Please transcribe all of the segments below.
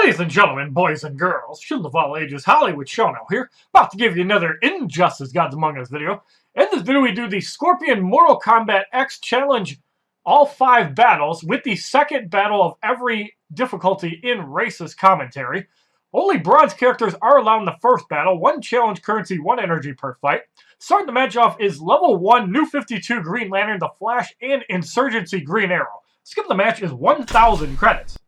Ladies and gentlemen, boys and girls, children of all ages, HollywoodShono here, about to give you another Injustice Gods Among Us video. In this video we do the Scorpion Mortal Kombat X Challenge all 5 battles with the second battle of every difficulty in racist commentary. Only bronze characters are allowed in the first battle, 1 challenge currency, 1 energy per fight. Starting the match off is level 1 New 52 Green Lantern, The Flash, and Insurgency Green Arrow. Skip the match is 1,000 credits.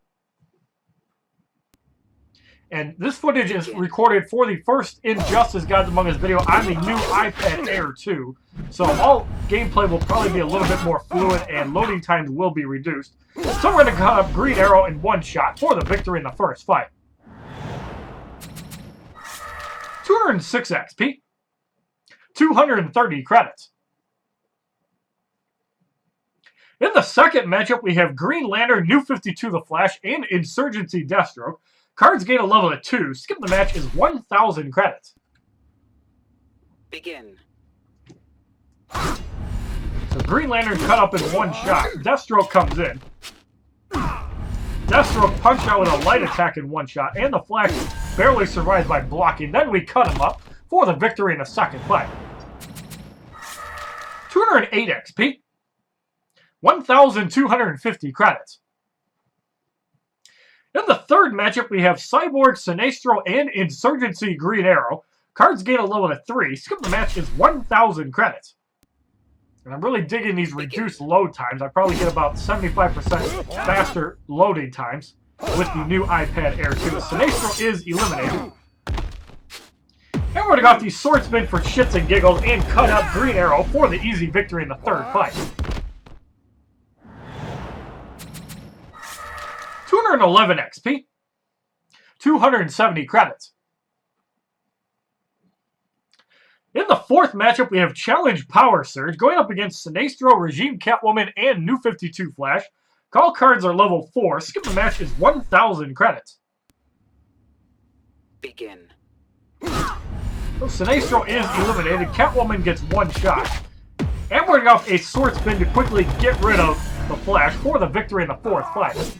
And this footage is recorded for the first Injustice Gods Among Us video on the new iPad Air 2. So all gameplay will probably be a little bit more fluid and loading times will be reduced. So we're going to cut up Green Arrow in 1 shot for the victory in the first fight. 206 XP. 230 credits. In the second matchup, we have Green Lantern, New 52 The Flash, and Insurgency Deathstroke. Cards gain a level of 2. Skip the match is 1,000 credits. Begin. So Green Lantern cut up in 1 shot. Deathstroke comes in. Deathstroke punched out with a light attack in 1 shot. And the Flash barely survives by blocking. Then we cut him up for the victory in the second fight. 208 XP. 1,250 credits. In the third matchup, we have Cyborg, Sinestro, and Insurgency Green Arrow. Cards gain a level of 3. Skip the match is 1,000 credits. And I'm really digging these reduced load times. I probably get about 75% faster loading times with the new iPad Air 2. Sinestro is eliminated. And we're going to go off the Swordsman for shits and giggles and cut up Green Arrow for the easy victory in the third fight. 211 XP, 270 credits. In the fourth matchup, we have Challenge Power Surge going up against Sinestro, Regime Catwoman, and New 52 Flash. Call cards are level 4. Skip the match is 1,000 credits. Begin. So Sinestro is eliminated. Catwoman gets 1 shot. And we're going to go off a sword spin to quickly get rid of the Flash for the victory in the fourth fight.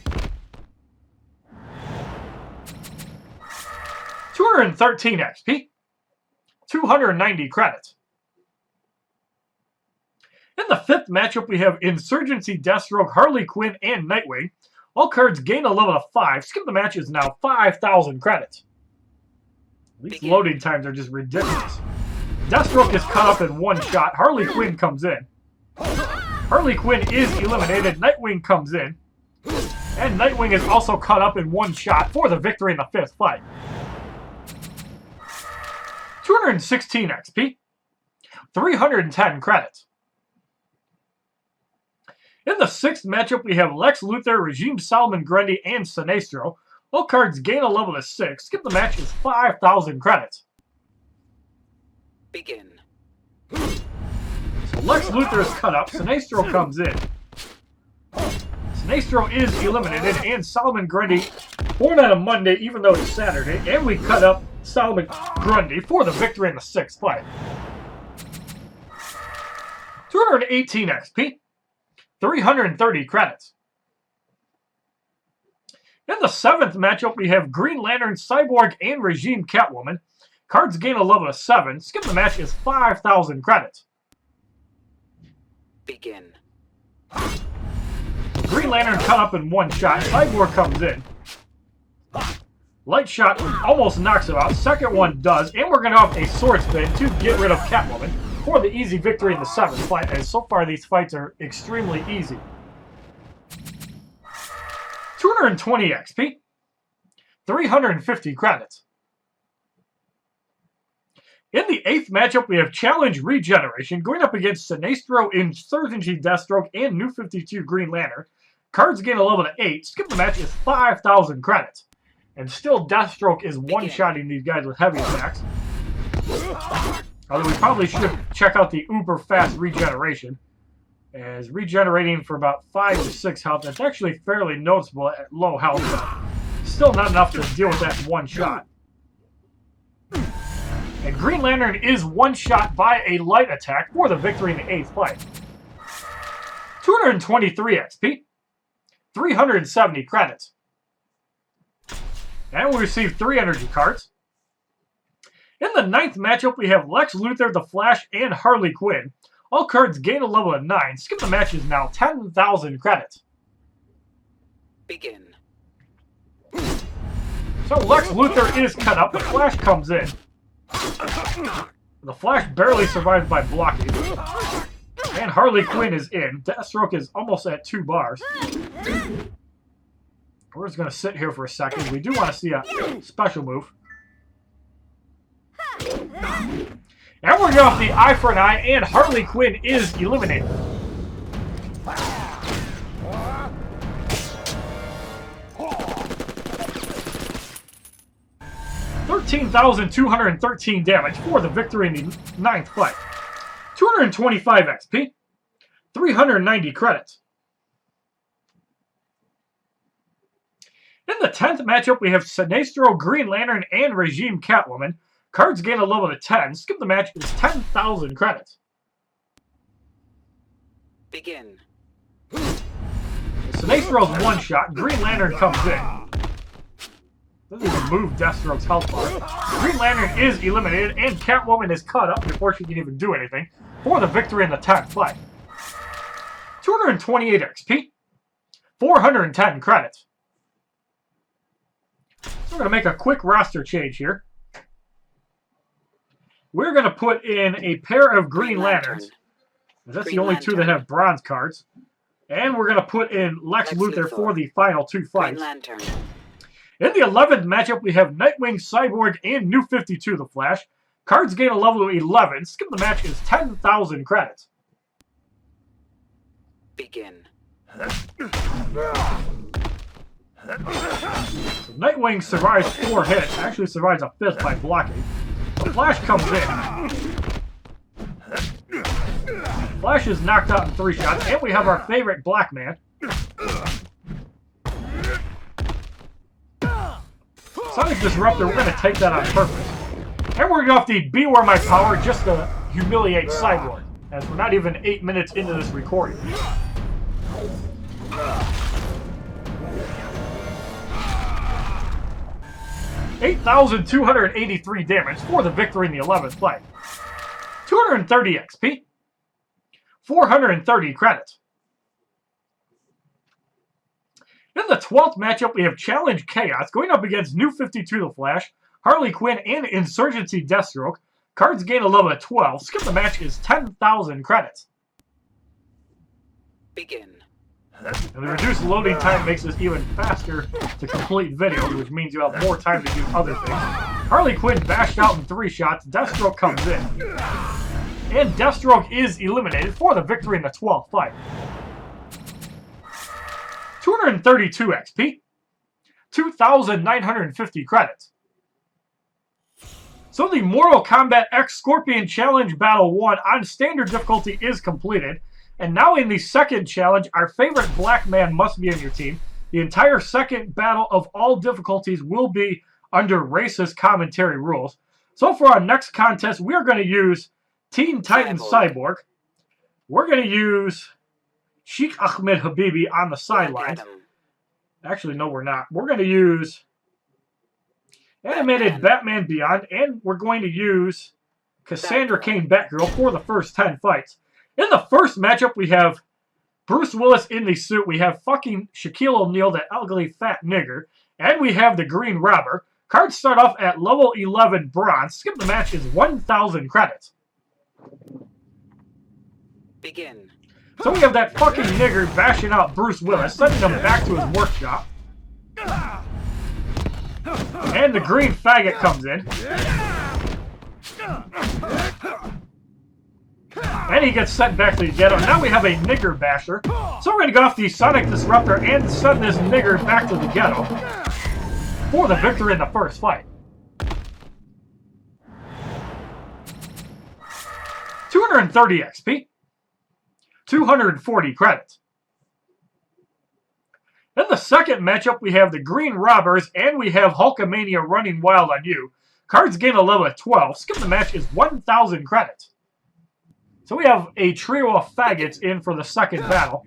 213 XP, 290 credits. In the fifth matchup, we have Insurgency, Deathstroke, Harley Quinn, and Nightwing. All cards gain a level of 5. Skip the match is now 5,000 credits. These loading times are just ridiculous. Deathstroke is cut up in 1 shot. Harley Quinn comes in. Harley Quinn is eliminated. Nightwing comes in. And Nightwing is also cut up in 1 shot for the victory in the fifth fight. 216 XP, 310 credits. In the sixth matchup, we have Lex Luthor, Regime Solomon Grundy, and Sinestro. All cards gain a level of 6. Skip the match is 5,000 credits. Begin. So Lex Luthor is cut up. Sinestro comes in. Sinestro is eliminated, and Solomon Grundy, born on a Monday, even though it's Saturday, and we cut up Solomon Grundy for the victory in the sixth fight. 218 XP, 330 credits. In the seventh matchup, we have Green Lantern, Cyborg, and Regime Catwoman. Cards gain a level of 7. Skip the match is 5,000 credits. Begin. Green Lantern cut up in 1 shot. Cyborg comes in. Light shot almost knocks him out. Second one does. And we're going to have a sword spin to get rid of Catwoman for the easy victory in the seventh fight. And so far, these fights are extremely easy. 220 XP. 350 credits. In the eighth matchup, we have Challenge Regeneration going up against Sinestro, Insurgency, Deathstroke, and New 52 Green Lantern. Cards gain a level of 8. Skip the match is 5,000 credits. And still Deathstroke is one-shotting these guys with heavy attacks. Although we probably should check out the uber fast regeneration. As regenerating for about 5 to 6 health. That's actually fairly noticeable at low health, but still not enough to deal with that in 1 shot. And Green Lantern is 1 shot by a light attack for the victory in the 8th fight. 223 XP, 370 credits. And we receive 3 energy cards. In the 9th matchup, we have Lex Luthor, the Flash, and Harley Quinn. All cards gain a level of 9. Skip the match is now 10,000 credits. Begin. So Lex Luthor is cut up. The Flash comes in. The Flash barely survives by blocking. And Harley Quinn is in. Deathstroke is almost at 2 bars. We're just going to sit here for a second. We do want to see a special move. And we're going off the eye for an eye, and Harley Quinn is eliminated. $13,213 damage for the victory in the 9th fight. 225 XP. 390 credits. In the 10th matchup, we have Sinestro, Green Lantern, and Regime Catwoman. Cards gain a level of 10. Skip the match is 10,000 credits. Begin. Sinestro's one shot. Green Lantern comes in. Doesn't even move Deathstroke's health bar. Green Lantern is eliminated, and Catwoman is cut up before she can even do anything for the victory in the 10th fight. 228 XP. 410 credits. So we're going to make a quick roster change here. We're going to put in a pair of Green Lanterns. That's the only 2 that have bronze cards. And we're going to put in Lex Luthor for the final 2 fights. In the 11th matchup, we have Nightwing, Cyborg, and New 52, the Flash. Cards gain a level of 11. Skip the match is 10,000 credits. Begin. So Nightwing survives 4 hits. Actually survives a 5th by blocking. The Flash comes in. Flash is knocked out in 3 shots. And we have our favorite Black Man. Sonic Disruptor, we're going to take that on purpose. And we're going to go off the Beware My Power just to humiliate Cyborg, as we're not even 8 minutes into this recording. $8,283 damage for the victory in the 11th fight. 230 XP. 430 credits. In the 12th matchup, we have Challenge Chaos going up against New 52 the Flash, Harley Quinn, and Insurgency Deathstroke. Cards gain a level of 12. Skip the match is 10,000 credits. Begin. And the reduced loading time makes this even faster to complete videos, which means you have more time to do other things. Harley Quinn bashed out in 3 shots. Deathstroke comes in. And Deathstroke is eliminated for the victory in the 12th fight. 232 XP. 2,950 credits. So the Mortal Kombat X Scorpion Challenge Battle 1 on standard difficulty is completed. And now in the second challenge, our favorite black man must be in your team. The entire second battle of all difficulties will be under racist commentary rules. So for our next contest, we're going to use Teen Titan Cyborg. We're going to use Sheikh Ahmed Habibi on the sidelines. Actually, no, we're not. We're going to use Animated Batman Beyond, and we're going to use Cassandra Cain Batgirl for the first 10 fights. In the first matchup, we have Bruce Willis in the suit. We have fucking Shaquille O'Neal, that ugly fat nigger. And we have the Green Robber. Cards start off at level 11 bronze. Skip the match is 1,000 credits. Begin. So we have that fucking nigger bashing out Bruce Willis, sending him back to his workshop. And the green faggot comes in. And he gets sent back to the ghetto. Now we have a nigger basher. So we're going to go off the Sonic Disruptor and send this nigger back to the ghetto for the victory in the first fight. 230 XP. 240 credits. In the second matchup, we have the Green Robbers and we have Hulkamania running wild on you. Cards gain a level of 12. Skip the match is 1,000 credits. So we have a trio of faggots in for the second battle.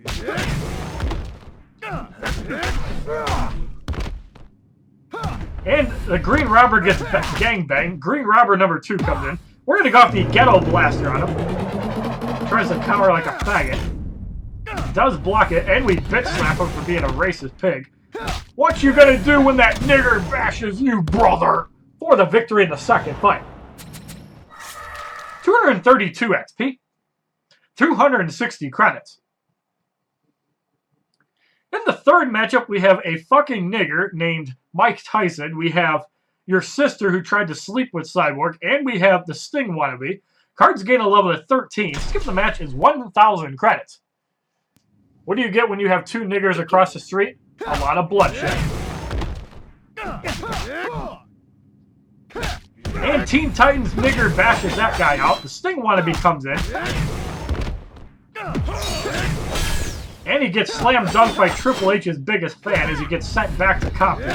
And the Green Robber gets gangbanged. Green Robber number 2 comes in. We're going to go off the Ghetto Blaster on him. Tries to counter like a faggot. Does block it, and we bitch slap him for being a racist pig. What you gonna do when that nigger bashes you, brother? For the victory in the second fight. 232 XP. 260 credits. In the third matchup, we have a fucking nigger named Mike Tyson. We have your sister who tried to sleep with Cyborg. And we have the Sting wannabe. Cards gain a level of 13. Skip the match is 1,000 credits. What do you get when you have 2 niggers across the street? A lot of bloodshed. And Teen Titans nigger bashes that guy out. The Sting wannabe comes in. And he gets slam dunked by Triple H's biggest fan as he gets sent back to Compton.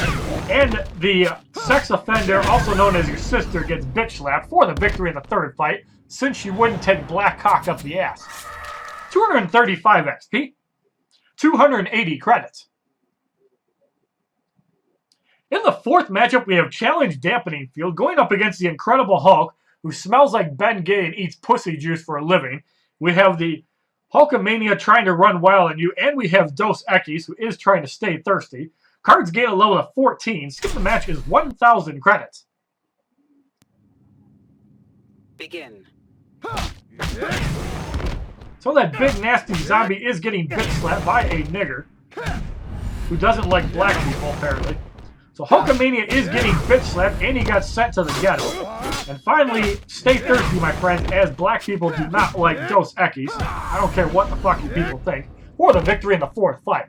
And the sex offender, also known as your sister, gets bitch slapped for the victory in the third fight since she wouldn't take black cock up the ass. 235 XP. 280 credits. In the fourth matchup, we have Challenge Dampening Field going up against the Incredible Hulk, who smells like Ben Gay and eats pussy juice for a living. We have the Hulkamania trying to run wild on you, and we have Dos Equis, who is trying to stay thirsty. Cards gain a level of 14. Skip the match is 1,000 credits. Begin. So that big nasty zombie is getting bitch slapped by a nigger who doesn't like black people, apparently. So Hulkamania is getting bitch slapped, and he got sent to the ghetto. And finally, stay thirsty, my friends, as black people do not like Dos Equis. I don't care what the fuck you people think. For the victory in the fourth fight.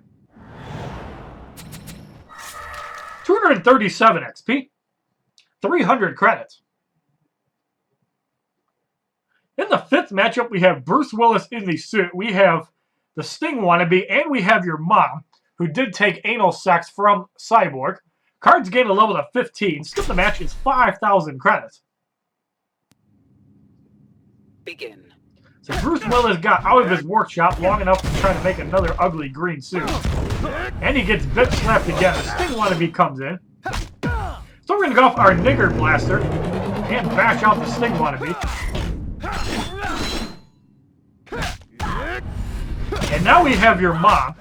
237 XP. 300 credits. In the fifth matchup, we have Bruce Willis in the suit. We have the Sting wannabe, and we have your mom, who did take anal sex from Cyborg. Cards gain a level of 15. Skip the match is 5,000 credits. Begin. So Bruce Willis got out of his workshop long enough to try to make another ugly green suit. And he gets bitch slapped again. The Sting wannabe comes in. So we're going to go off our nigger blaster and bash out the Sting wannabe. And now we have your mom.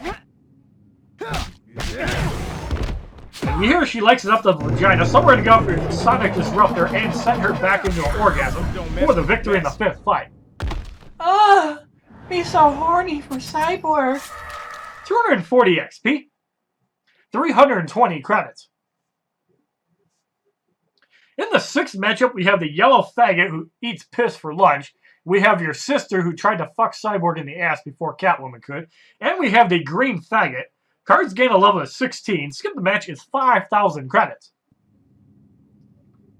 And we hear she likes it up the vagina, so we're going to go for Sonic Disruptor and send her back into an orgasm for the victory in the fifth fight. Ugh, be so horny for Cyborg. 240 XP. 320 credits. In the sixth matchup, we have the yellow faggot who eats piss for lunch. We have your sister who tried to fuck Cyborg in the ass before Catwoman could. And we have the green faggot. Cards gain a level of 16. Skip the match is 5,000 credits.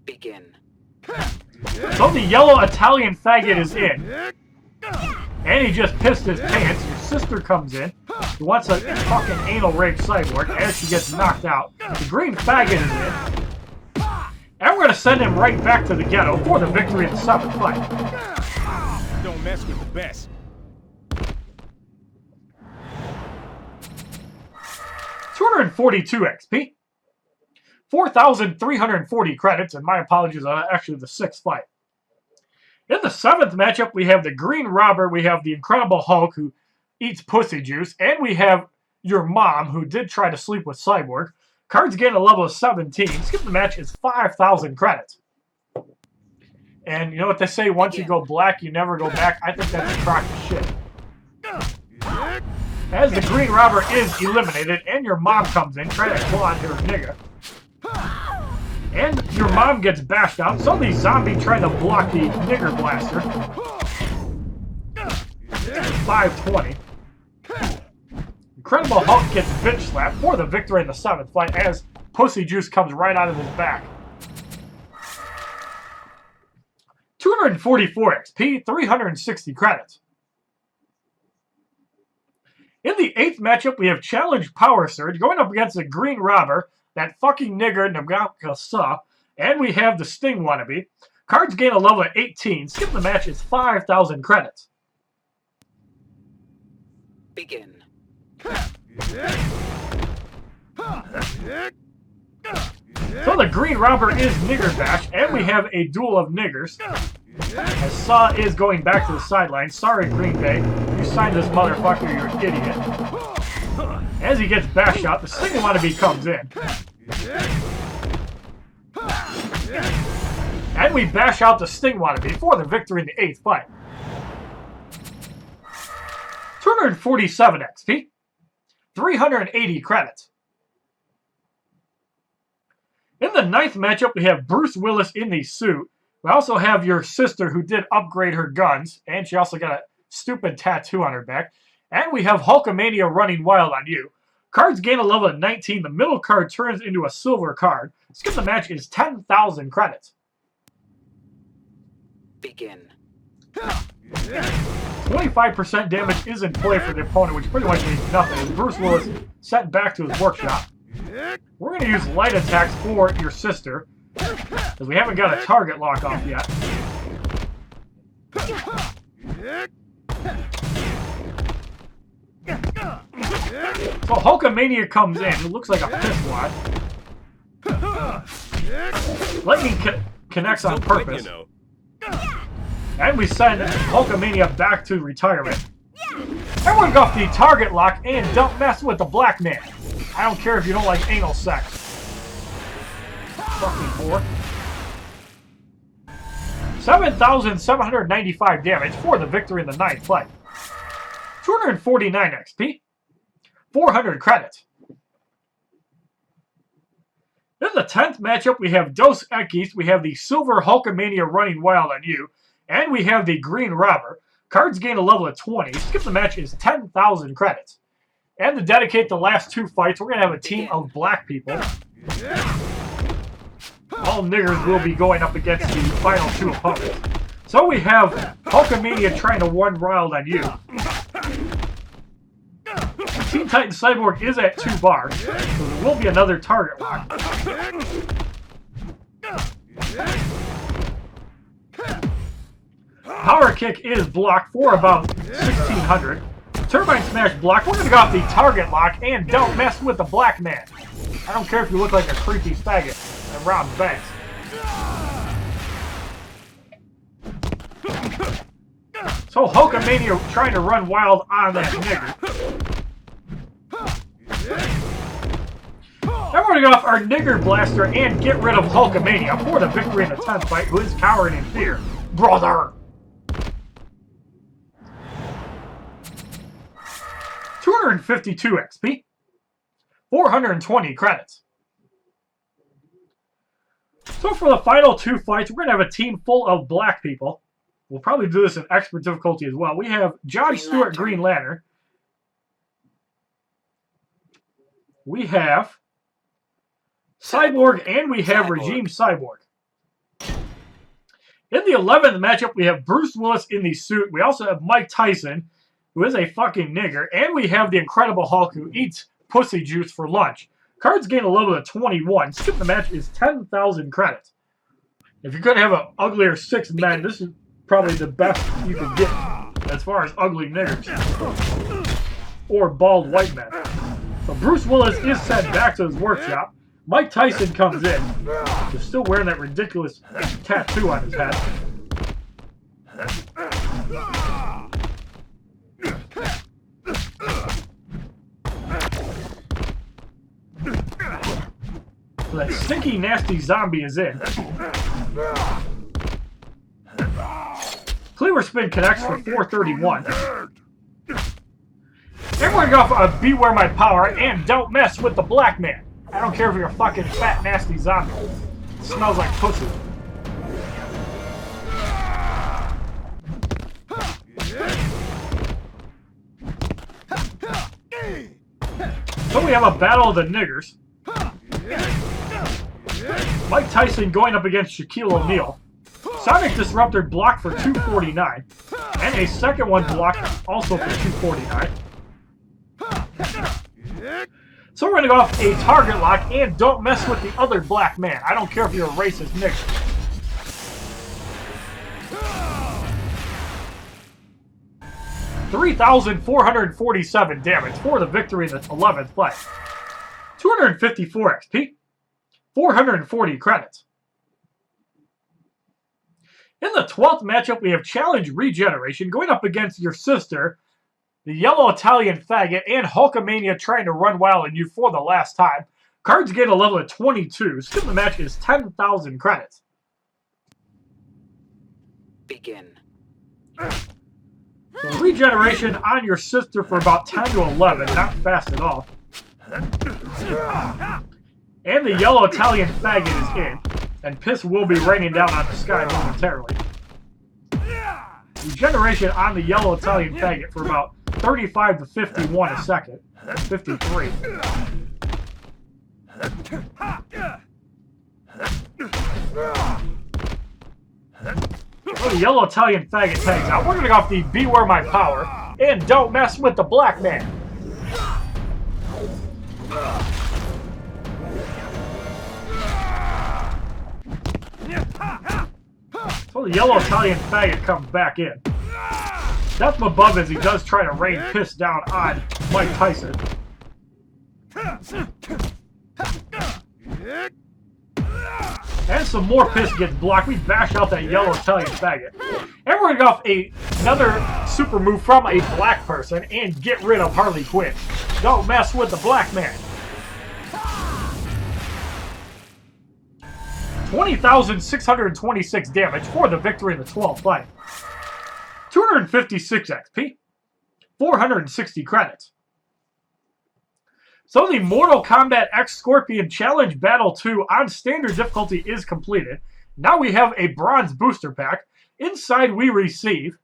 Begin. So the yellow Italian faggot is in. And he just pissed his pants. Your sister comes in. Who wants to fucking anal rape Cyborg as she gets knocked out. The green faggot is in. And we're going to send him right back to the ghetto for the victory in the seventh fight. Don't mess with the best. 242 XP. 4,340 credits, and my apologies, actually the sixth fight. In the seventh matchup, we have the Green Robber, we have the Incredible Hulk, who eats pussy juice, and we have your mom, who did try to sleep with Cyborg. Cards gain a level of 17. Skip the match is 5,000 credits. And you know what they say, once you go black, you never go back? I think that's a crock of shit. As the Green Robber is eliminated, and your mom comes in, trying to claw at her nigga. And your mom gets bashed out, so the zombie trying to block the nigger blaster. 520. Incredible Hulk gets bitch slapped for the victory in the seventh fight as pussy juice comes right out of his back. 244 XP, 360 credits. In the eighth matchup, we have Challenge Power Surge going up against the Green Robber, that fucking nigger Nagaka Sa, and we have the Sting wannabe. Cards gain a level of 18. Skip the match is 5,000 credits. Begin. So the green robber is Nigger Bash, and we have a duel of niggers. As Saw is going back to the sideline. Sorry, Green Bay. You signed this motherfucker, you're an idiot. As he gets bashed out, the Sting Wannabe comes in. And we bash out the Sting Wannabe for the victory in the 8th fight. 247 XP. 380 credits. In the 9th matchup, we have Bruce Willis in the suit. We also have your sister who did upgrade her guns, and she also got a stupid tattoo on her back. And we have Hulkamania running wild on you. Cards gain a level of 19. The middle card turns into a silver card. Skip the match is 10,000 credits. Begin. 25% damage is in play for the opponent, which pretty much means nothing. As Bruce Willis sent back to his workshop. We're going to use light attacks for your sister, because we haven't got a target lock off yet. So Hulkamania comes in. It looks like a piss wad. Lightning connects on purpose. And we send Hulkamania back to retirement. Everyone got the target lock and don't mess with the black man. I don't care if you don't like anal sex. Fucking whore. 7,795 damage for the victory in the 9th fight. 249 XP. 400 credits. In the 10th matchup, we have Dos Equis. We have the Silver Hulkamania running wild on you. And we have the Green Robber. Cards gain a level of 20. Skip the match is 10,000 credits. And to dedicate the last 2 fights, we're going to have a team of black people. All niggers will be going up against the final 2 opponents. So we have Hulkamania trying to run wild on you. Teen Titan Cyborg is at 2 bars, so there will be another target lock. Power Kick is blocked for about 1,600. Turbine Smash block. We're going to go off the target lock and don't mess with the black man. I don't care if you look like a creepy faggot and rob banks. So Hulkamania trying to run wild on that nigger. Now we're going to go off our nigger blaster and get rid of Hulkamania for the victory in the 10th fight, who is cowering in fear. Brother! 252 XP. 420 credits. So for the final 2 fights, we're going to have a team full of black people. We'll probably do this in expert difficulty as well. We have John Stewart, Green Lantern. We have Cyborg, and we have Regime Cyborg. In the 11th matchup, we have Bruce Willis in the suit. We also have Mike Tyson, who is a fucking nigger. And we have the Incredible Hulk, who eats pussy juice for lunch. Cards gain a level of 21. Skip the match is 10,000 credits. If you're going to have an uglier 6 men, this is probably the best you can get as far as ugly niggers. Or bald white men. So Bruce Willis is sent back to his workshop. Mike Tyson comes in. He's still wearing that ridiculous tattoo on his head. So that stinky, nasty zombie is in. Cleaver Spin connects for 431. Everyone go off Beware My Power and don't mess with the black man. I don't care if you're a fucking fat, nasty zombie. It smells like pussy. So we have a battle of the niggers. Mike Tyson going up against Shaquille O'Neal. Sonic Disruptor blocked for 249. And a second one blocked also for 249. So we're going to go off a target lock and don't mess with the other black man. I don't care if you're a racist nigger. $3,447 damage for the victory in the 11th fight. 254 XP. 440 credits. In the 12th matchup, we have Challenge Regeneration going up against your sister, the Yellow Italian Faggot, and Hulkamania trying to run wild on you for the last time. Cards gain a level of 22. Skip the match is 10,000 credits. Begin. So regeneration on your sister for about 10 to 11, not fast at all. And the Yellow Italian Faggot is in, and piss will be raining down on the sky momentarily. Regeneration on the Yellow Italian Faggot for about 35 to 51 a second. 53. Oh, the Yellow Italian Faggot tags out. We're going to go off the Beware My Power and Don't Mess with the Black Man. So the Yellow Italian Faggot comes back in. Death from above as he does try to rain piss down on Mike Tyson. And some more piss gets blocked. We bash out that Yellow Italian Faggot. And we're going to go off another super move from a black person and get rid of Harley Quinn. Don't mess with the black man. 20,626 damage for the victory in the 12th fight. 256 XP. 460 credits. So the Mortal Kombat X Scorpion Challenge Battle 2 on standard difficulty is completed. Now we have a bronze booster pack. Inside we receive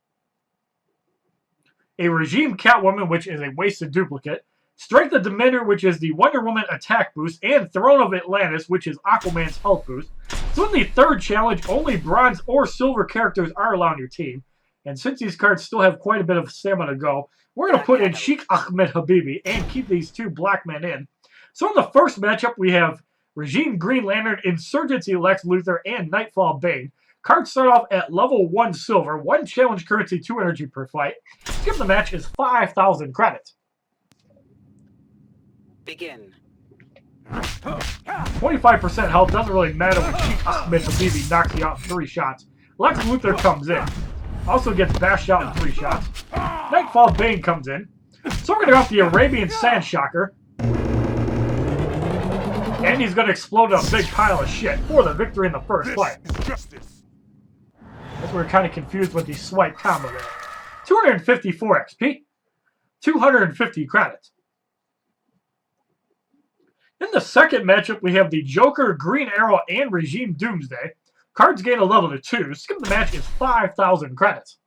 a Regime Catwoman, which is a wasted duplicate, Strength of Demeanor, which is the Wonder Woman attack boost, and Throne of Atlantis, which is Aquaman's health boost. So in the third challenge, only bronze or silver characters are allowed on your team. And since these cards still have quite a bit of stamina to go, we're going to put in Sheikh Ahmed Habibi and keep these two black men in. So in the first matchup, we have Regime Green Lantern, Insurgency Lex Luthor, and Nightfall Bane. Cards start off at level 1 silver, 1 challenge currency, 2 energy per fight. Skip the match is 5,000 credits. Begin. 25% health doesn't really matter when Sheikh Ahmed Habibi knocks you out in 3 shots. Lex Luthor comes in. Also gets bashed out in 3 shots. Nightfall Bane comes in. So we're going to go off the Arabian Sand Shocker. And he's going to explode a big pile of shit for the victory in the first fight. That's where we're kind of confused with the swipe combo there. 254 XP. 250 credits. In the second matchup, we have the Joker, Green Arrow, and Regime Doomsday. Cards gain a level to 2. Skip the match is 5,000 credits.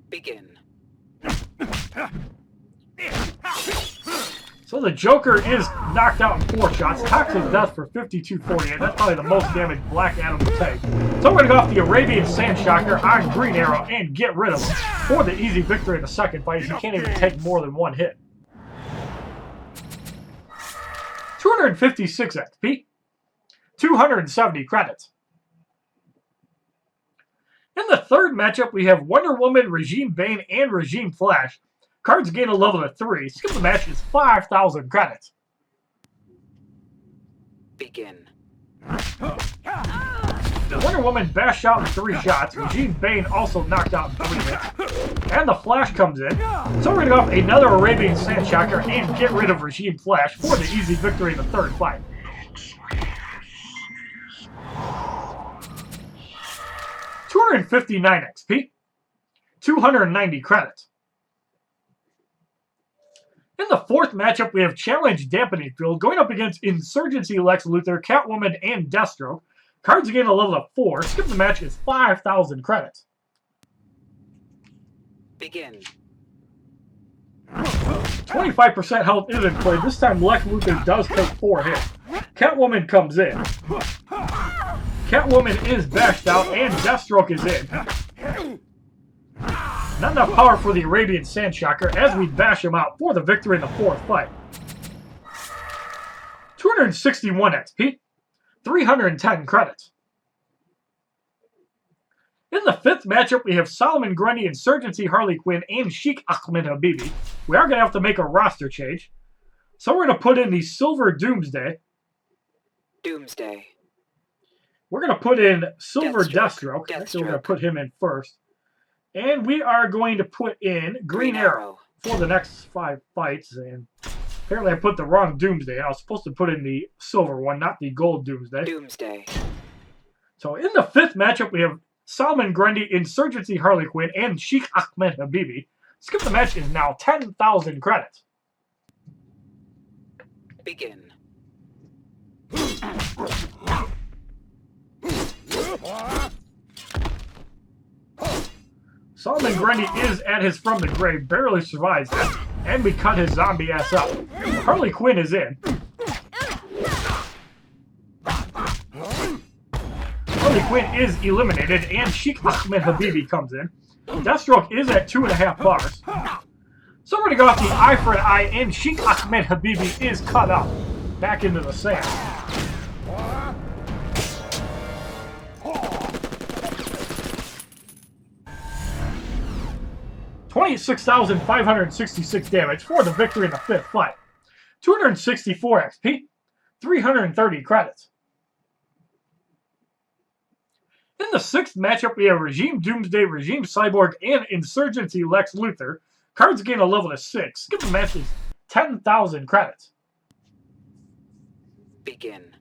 Begin. So the Joker is knocked out in 4 shots. Toxic Death for 5248. That's probably the most damage Black Adam will take. So we're going to go off the Arabian Sand Shocker on Green Arrow and get rid of him for the easy victory in the second fight. He can't even take more than 1 hit. 256 XP. 270 credits. In the third matchup, we have Wonder Woman, Regime Bane, and Regime Flash. Cards gain a level of 3. Skip the match is 5,000 credits. Begin. Wonder Woman bashed out in 3 shots. Regime Bane also knocked out in 3 hits. And the Flash comes in. So we're going to go off another Arabian Sand Shocker and get rid of Regime Flash for the easy victory in the third fight. 259 XP. 290 credits. In the fourth matchup, we have Challenge Dampening Field going up against Insurgency Lex Luthor, Catwoman, and Deathstroke. Cards gain a level of 4. Skip the match is 5,000 credits. Begin. 25% health is in play. This time Lex Luthor does take 4 hits. Catwoman comes in. Catwoman is bashed out and Deathstroke is in. Not enough power for the Arabian Sand Shocker as we bash him out for the victory in the fourth fight. 261 XP. 310 credits. In the fifth matchup, we have Solomon Grundy, Insurgency Harley Quinn, and Sheikh Ahmed Habibi. We are going to have to make a roster change. So we're going to put in the Silver Doomsday Doomsday. We're going to put in Silver Deathstroke. Deathstroke. Actually, we're going to Deathstroke. put him in first. And we are going to put in Green Arrow for the next 5 fights. And apparently I put the wrong Doomsday. I was supposed to put in the silver one, not the gold Doomsday. Doomsday. So in the 5th matchup, we have Salman Grundy, Insurgency Harley Quinn, and Sheikh Ahmed Habibi. Skip the match is now 10,000 credits. Begin. Salman Grundy is at his From the Grave, barely survives that, and we cut his zombie ass out. Harley Quinn is in. Harley Quinn is eliminated, and Sheikh Ahmed Habibi comes in. Deathstroke is at 2.5 bars. So we're going to go off the eye for an eye, and Sheikh Ahmed Habibi is cut up back into the sand. $26,566 damage for the victory in the 5th fight. 264 XP, 330 credits. In the 6th matchup, we have Regime Doomsday, Regime Cyborg, and Insurgency Lex Luthor. Cards gain a level of 6. Skip the match is 10,000 credits. Begin.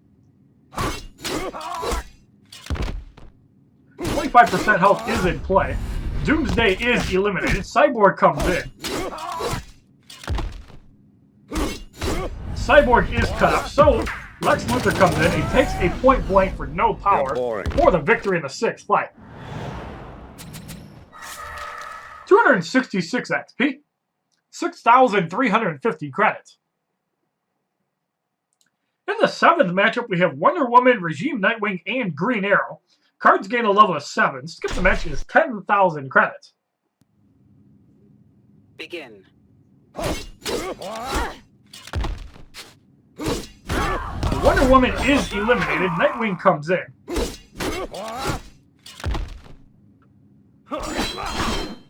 25% health is in play. Doomsday is eliminated. Cyborg comes in. Cyborg is cut up, so Lex Luthor comes in. He takes a point blank for no power for the victory in the 6th fight. 266 XP, 6,350 credits. In the 7th matchup, we have Wonder Woman, Regime Nightwing, and Green Arrow. Cards gain a level of 7. Skip the match is 10,000 credits. Begin. Wonder Woman is eliminated. Nightwing comes in.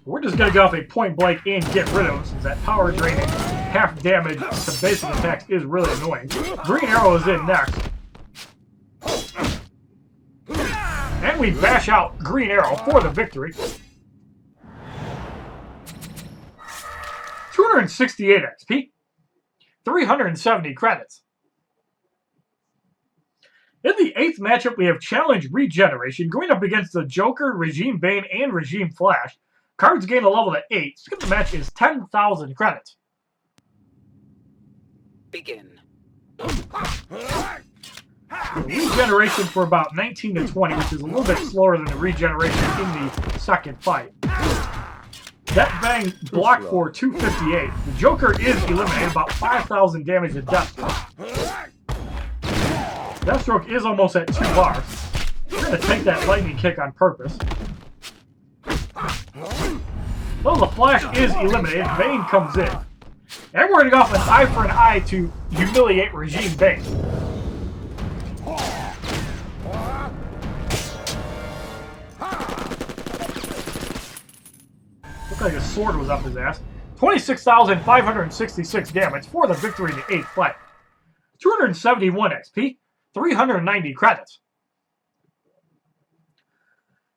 We're just going to get off a point blank and get rid of him, since that power draining half damage to basic attacks is really annoying. Green Arrow is in next. And we bash out Green Arrow for the victory. 268 XP, 370 credits. In the 8th matchup, we have Challenge Regeneration going up against the Joker, Regime Bane, and Regime Flash. Cards gain a level to 8. Skip the match is 10,000 credits. Begin. Regeneration for about 19 to 20, which is a little bit slower than the regeneration in the 2nd fight. That bang blocked for 258. The Joker is eliminated, about 5,000 damage to Deathstroke. Deathstroke is almost at 2 bars. We're going to take that lightning kick on purpose. Though the Flash is eliminated, Bane comes in. And we're going to go off an eye for an eye to humiliate Regime Bane. Looked like his sword was up his ass. 26,566 damage for the victory in the 8th fight. 271 XP, 390 credits.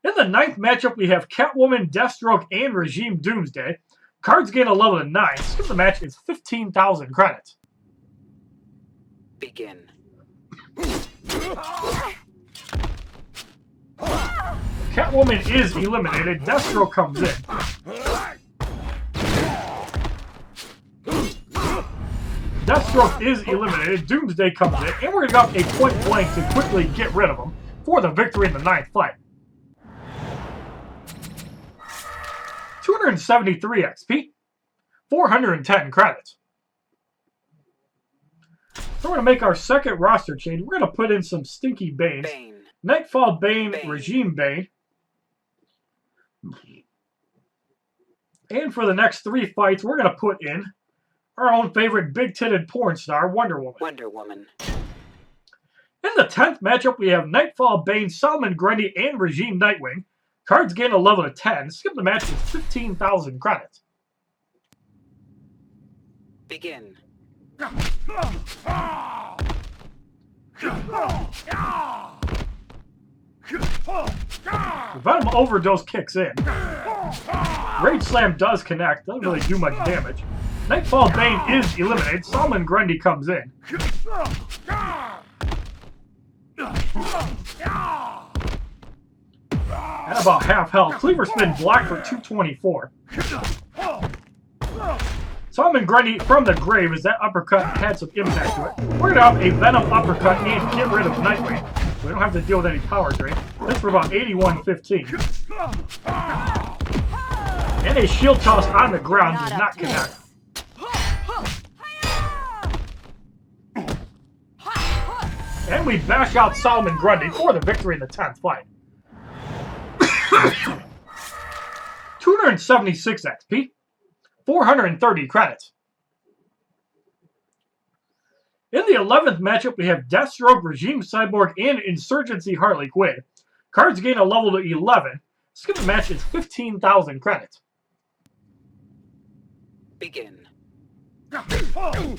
In the 9th matchup, we have Catwoman, Deathstroke, and Regime Doomsday. Cards gain a level of 9. Skip the match is 15,000 credits. Begin. Catwoman is eliminated. Deathstroke comes in. Deathstroke is eliminated. Doomsday comes in. And we're going to go up a point blank to quickly get rid of him for the victory in the 9th fight. 273 XP, 410 credits. So we're going to make our 2nd roster change. We're going to put in some Stinky Banes. Bane. Nightfall Bane, Regime Bane. And for the next 3 fights, we're going to put in our own favorite big-titted porn star, Wonder Woman. Wonder Woman. In the 10th matchup, we have Nightfall Bane, Salman Grundy, and Regime Nightwing. Cards gain a level of 10. Skip the match is 15,000 credits. Begin. Venom Overdose kicks in. Rage Slam does connect, doesn't really do much damage. Nightfall Bane is eliminated. Solomon Grundy comes in. At about half health, Cleaver Spin blocked for 224. Solomon Grundy from the grave, as that uppercut had some impact to it. We're going to have a Venom uppercut and get rid of Nightwing. We don't have to deal with any power drain. That's for about 81-15. And a shield toss on the ground does not connect. And we bash out Solomon Grundy for the victory in the 10th fight. 276 XP. 430 credits. In the 11th matchup, we have Deathstroke, Regime Cyborg, and Insurgency Harley Quinn. Cards gain a level to 11. Skip the match is 15,000 credits. Begin. Deathstroke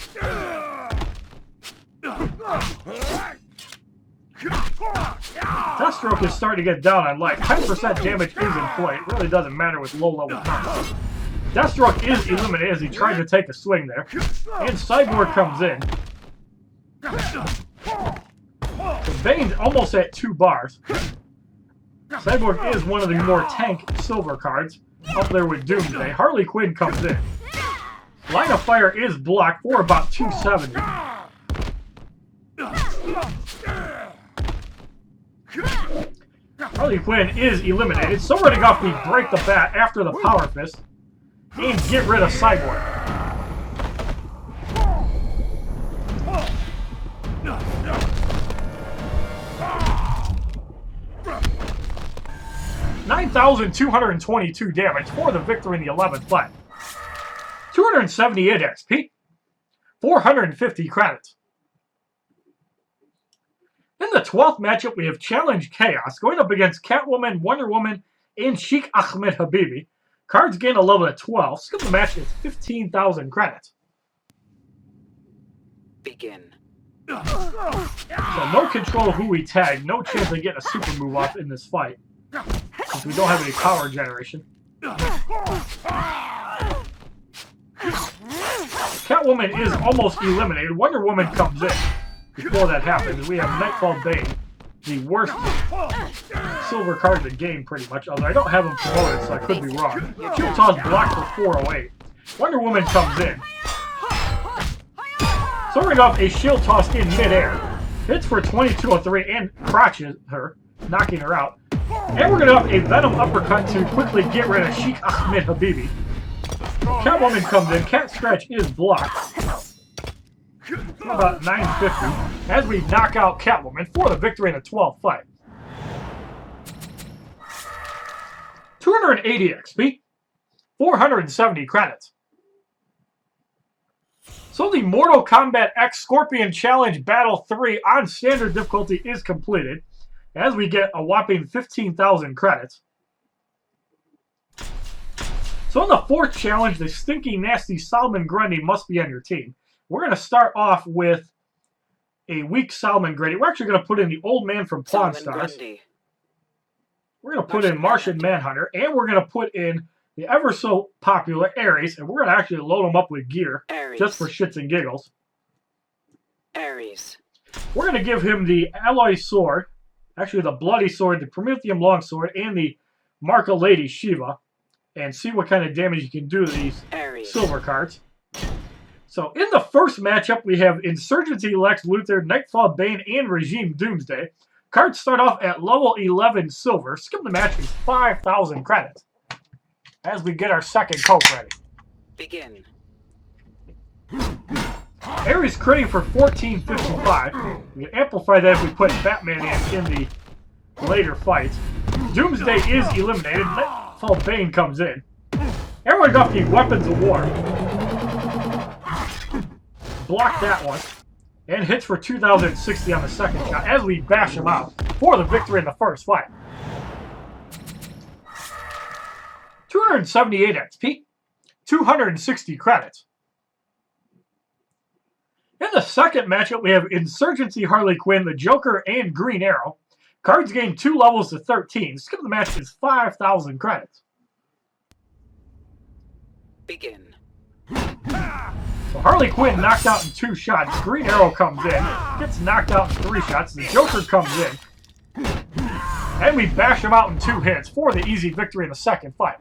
is starting to get down on life. 10% damage is in play. It really doesn't matter with low-level combos. Deathstroke is eliminated as he tried to take a swing there. And Cyborg comes in. So Bane's almost at 2 bars. Cyborg is one of the more tank silver cards. Up there with Doomsday. Harley Quinn comes in. Line of Fire is blocked for about 270. Harley Quinn is eliminated. So running off the Break the Bat after the Power Fist. And get rid of Cyborg. $9,222 damage for the victory in the 11th fight. 278 XP. 450 credits. In the 12th matchup, we have Challenge Chaos going up against Catwoman, Wonder Woman, and Sheikh Ahmed Habibi. Cards gain a level at 12. Skip the match is 15,000 credits. Begin. So no control of who we tag. No chance of getting a super move off in this fight, since we don't have any power generation. Catwoman is almost eliminated. Wonder Woman comes in. Before that happens, we have Nightfall Bane, the worst silver card in the game, pretty much. Although I don't have him promoted, so I could be wrong. Shield Toss blocked for 408. Wonder Woman comes in. Throwing off a Shield Toss in midair. Hits for 2203 and crotches her, knocking her out. And we're going to have a Venom uppercut to quickly get rid of Sheikh Ahmed Habibi. Catwoman comes in. Cat Scratch is blocked. About 950 as we knock out Catwoman for the victory in the 12th fight. 280 XP, 470 credits. So the Mortal Kombat X Scorpion Challenge Battle 3 on standard difficulty is completed as we get a whopping 15,000 credits. So in the 4th challenge, the stinky, nasty Solomon Grundy must be on your team. We're going to start off with a weak Solomon Grundy. We're actually going to put in the old man from Pawn Stars. We're going to put in Martian Manhunter. And we're going to put in the ever so popular Ares. And we're going to actually load him up with gear. Ares. Just for shits and giggles. Ares. We're going to give him the Alloy Sword. Actually, the Bloody Sword, the Prometheum Longsword, and the Marka Lady Shiva. And see what kind of damage you can do to these Ares. silver cards. So, in the first matchup, we have Insurgency Lex Luthor, Nightfall Bane, and Regime Doomsday. Cards start off at level 11 silver. Skip the match is 5,000 credits. As we get our second Coke ready. Begin. Ares critting for 1455. We can amplify that if we put Batman in the later fights. Doomsday is eliminated. Nightfall Bane comes in. Everyone got the Weapons of War. Block that one. And hits for 2,060 on the second shot as we bash him out for the victory in the first fight. 278 XP. 260 credits. In the second matchup, we have Insurgency Harley Quinn, the Joker, and Green Arrow. Cards gain 2 levels to 13. Skip the match is 5,000 credits. Begin. So Harley Quinn knocked out in 2 shots. Green Arrow comes in, gets knocked out in 3 shots. The Joker comes in, and we bash him out in 2 hits for the easy victory in the second fight.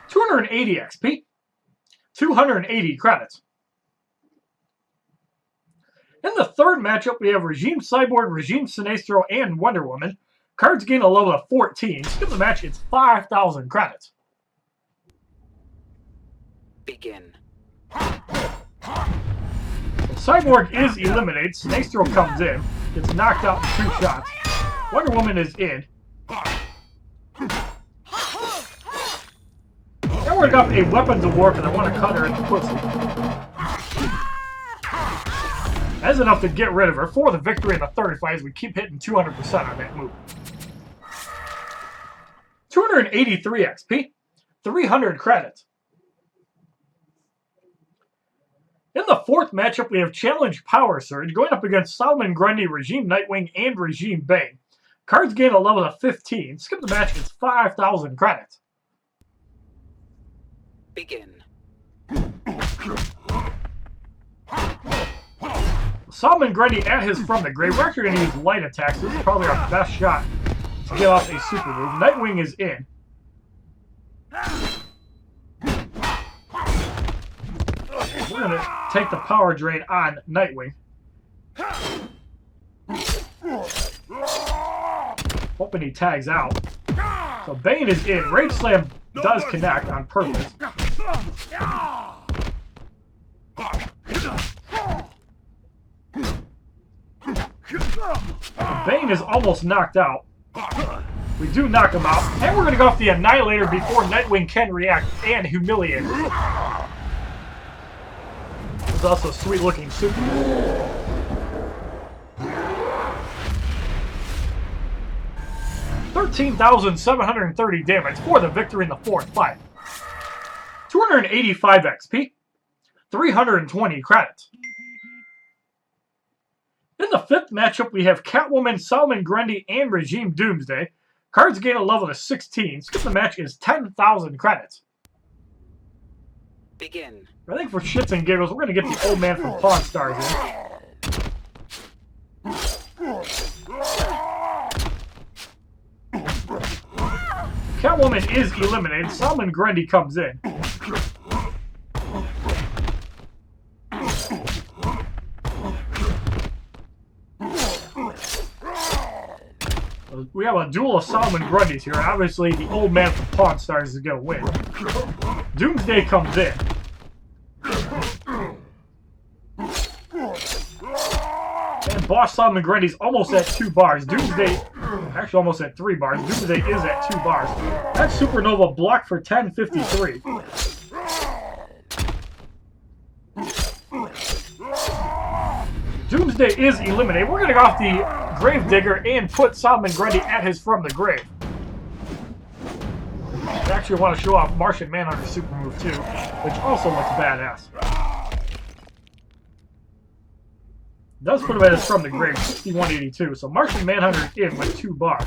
280 XP, 280 credits. In the third matchup, we have Regime Cyborg, Regime Sinestro, and Wonder Woman. Cards gain a level of 14. Skip the match, it's 5,000 credits. Begin. Cyborg is eliminated. Sinestro comes in, gets knocked out in 2 shots. Wonder Woman is in. Now we're going to a Weapons of War because I want to cut her in the pussy. That's enough to get rid of her for the victory in the third fight as we keep hitting 200% on that move. 283 XP, 300 credits. In the fourth matchup, we have Challenge Power Surge going up against Solomon Grundy, Regime Nightwing, and Regime Bane. Cards gain a level of 15. Skip the match, it's 5,000 credits. Begin. Solomon Grundy at his From the Grave. We're actually going to use light attacks. This is probably our best shot to get off a super move. Nightwing is in. We're going to take the power drain on Nightwing. Hoping he tags out. So Bane is in. Rage Slam does connect on purpose. Bane is almost knocked out. We do knock him out. And we're going to go off the Annihilator before Nightwing can react and humiliate him. It's also a sweet looking super move. $13,730 damage for the victory in the fourth fight. 285 XP, 320 credits. In the fifth matchup, we have Catwoman, Solomon Grundy, and Regime Doomsday. Cards gain a level to 16. Skip the match is 10,000 credits. Begin. I think for shits and giggles, we're going to get the old man from Pawn Stars in. Catwoman is eliminated. Solomon Grundy comes in. We have a duel of Solomon Grundys here. Obviously, the old man from Pawn Stars is going to win. Doomsday comes in. And Boss Solomon Grundy's almost at 2 bars. Doomsday, actually almost at 3 bars. Doomsday is at 2 bars. That's Supernova blocked for 1053. Doomsday is eliminated. We're going to go off the Gravedigger and put Solomon Grundy at his From the Grave. I actually want to show off Martian Manhunter's super move too, which also looks badass. Does put him at his From the Grave, 6182. So Martian Manhunter in with 2 bars.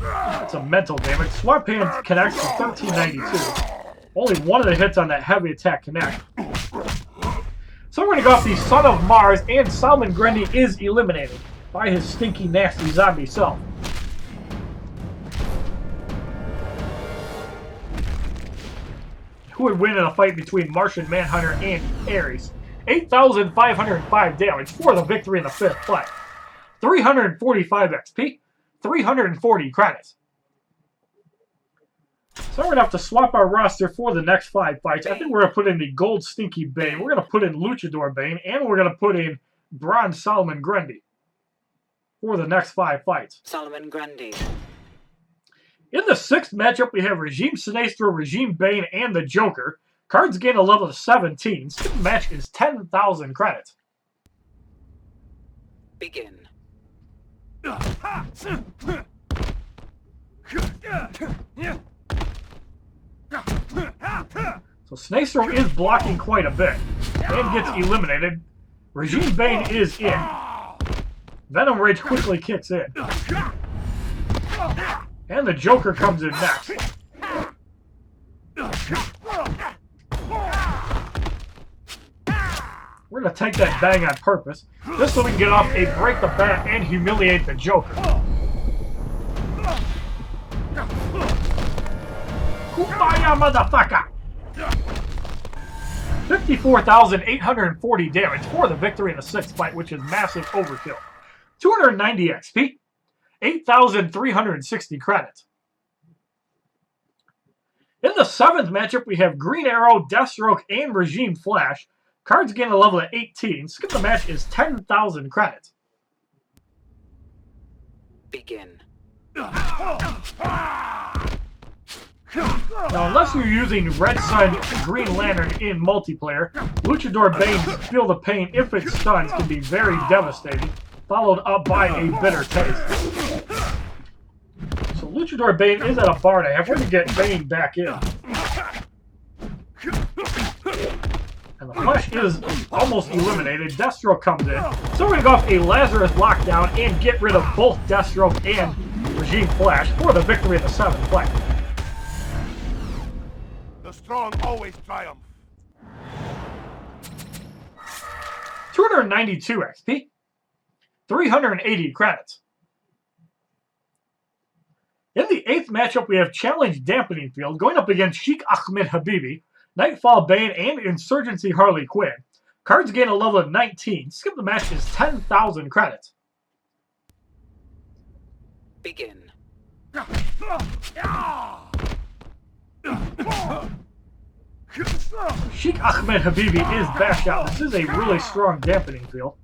That's a mental damage. Swamp Hand connects for 1392. Only one of the hits on that heavy attack connect. So we're going to go off the Son of Mars, and Solomon Grundy is eliminated by his stinky, nasty zombie self. Who would win in a fight between Martian Manhunter and Ares? 8,505 damage for the victory in the fifth fight. 345 XP, 340 credits. So we're going to have to swap our roster for the next 5 fights. I think we're going to put in the Gold Stinky Bane. We're going to put in Luchador Bane. And we're going to put in Bronze Solomon Grundy for the next 5 fights. Solomon Grundy. In the sixth matchup, we have Regime Sinestro, Regime Bane, and the Joker. Cards gain a level of 17. Skip the match is 10,000 credits. Begin. So So Sinestro is blocking quite a bit and gets eliminated. Regime Bane is in. Venom Rage quickly kicks in. And the Joker comes in next. We're going to take that bang on purpose, just so we can get off a break the bat and humiliate the Joker. Kumbaya, motherfucker! 54,840 damage for the victory in the 6th fight, which is massive overkill. 290 XP, 8,360 credits. In the 7th matchup, we have Green Arrow, Deathstroke, and Regime Flash. Cards gain a level at 18. Skip the match is 10,000 credits. Begin. Now, unless you're using Red Sun Green Lantern in multiplayer, Luchador Bane's Feel the Pain, if it stuns, can be very devastating, followed up by a bitter taste. So Luchador Bane is at a bar to have. We're going to get Bane back in. And the Flash is almost eliminated. Deathstroke comes in. So we're going to go off a Lazarus lockdown and get rid of both Deathstroke and Regime Flash for the victory in the 7th fight. The strong always triumph. 292 XP. 380 credits. In the 8th matchup, we have Challenge Dampening Field going up against Sheikh Ahmed Habibi, Nightfall Bane, and Insurgency Harley Quinn. Cards gain a level of 19. Skip the match is 10,000 credits. Begin. Sheikh Ahmed Habibi is bashed out. This is a really strong dampening field.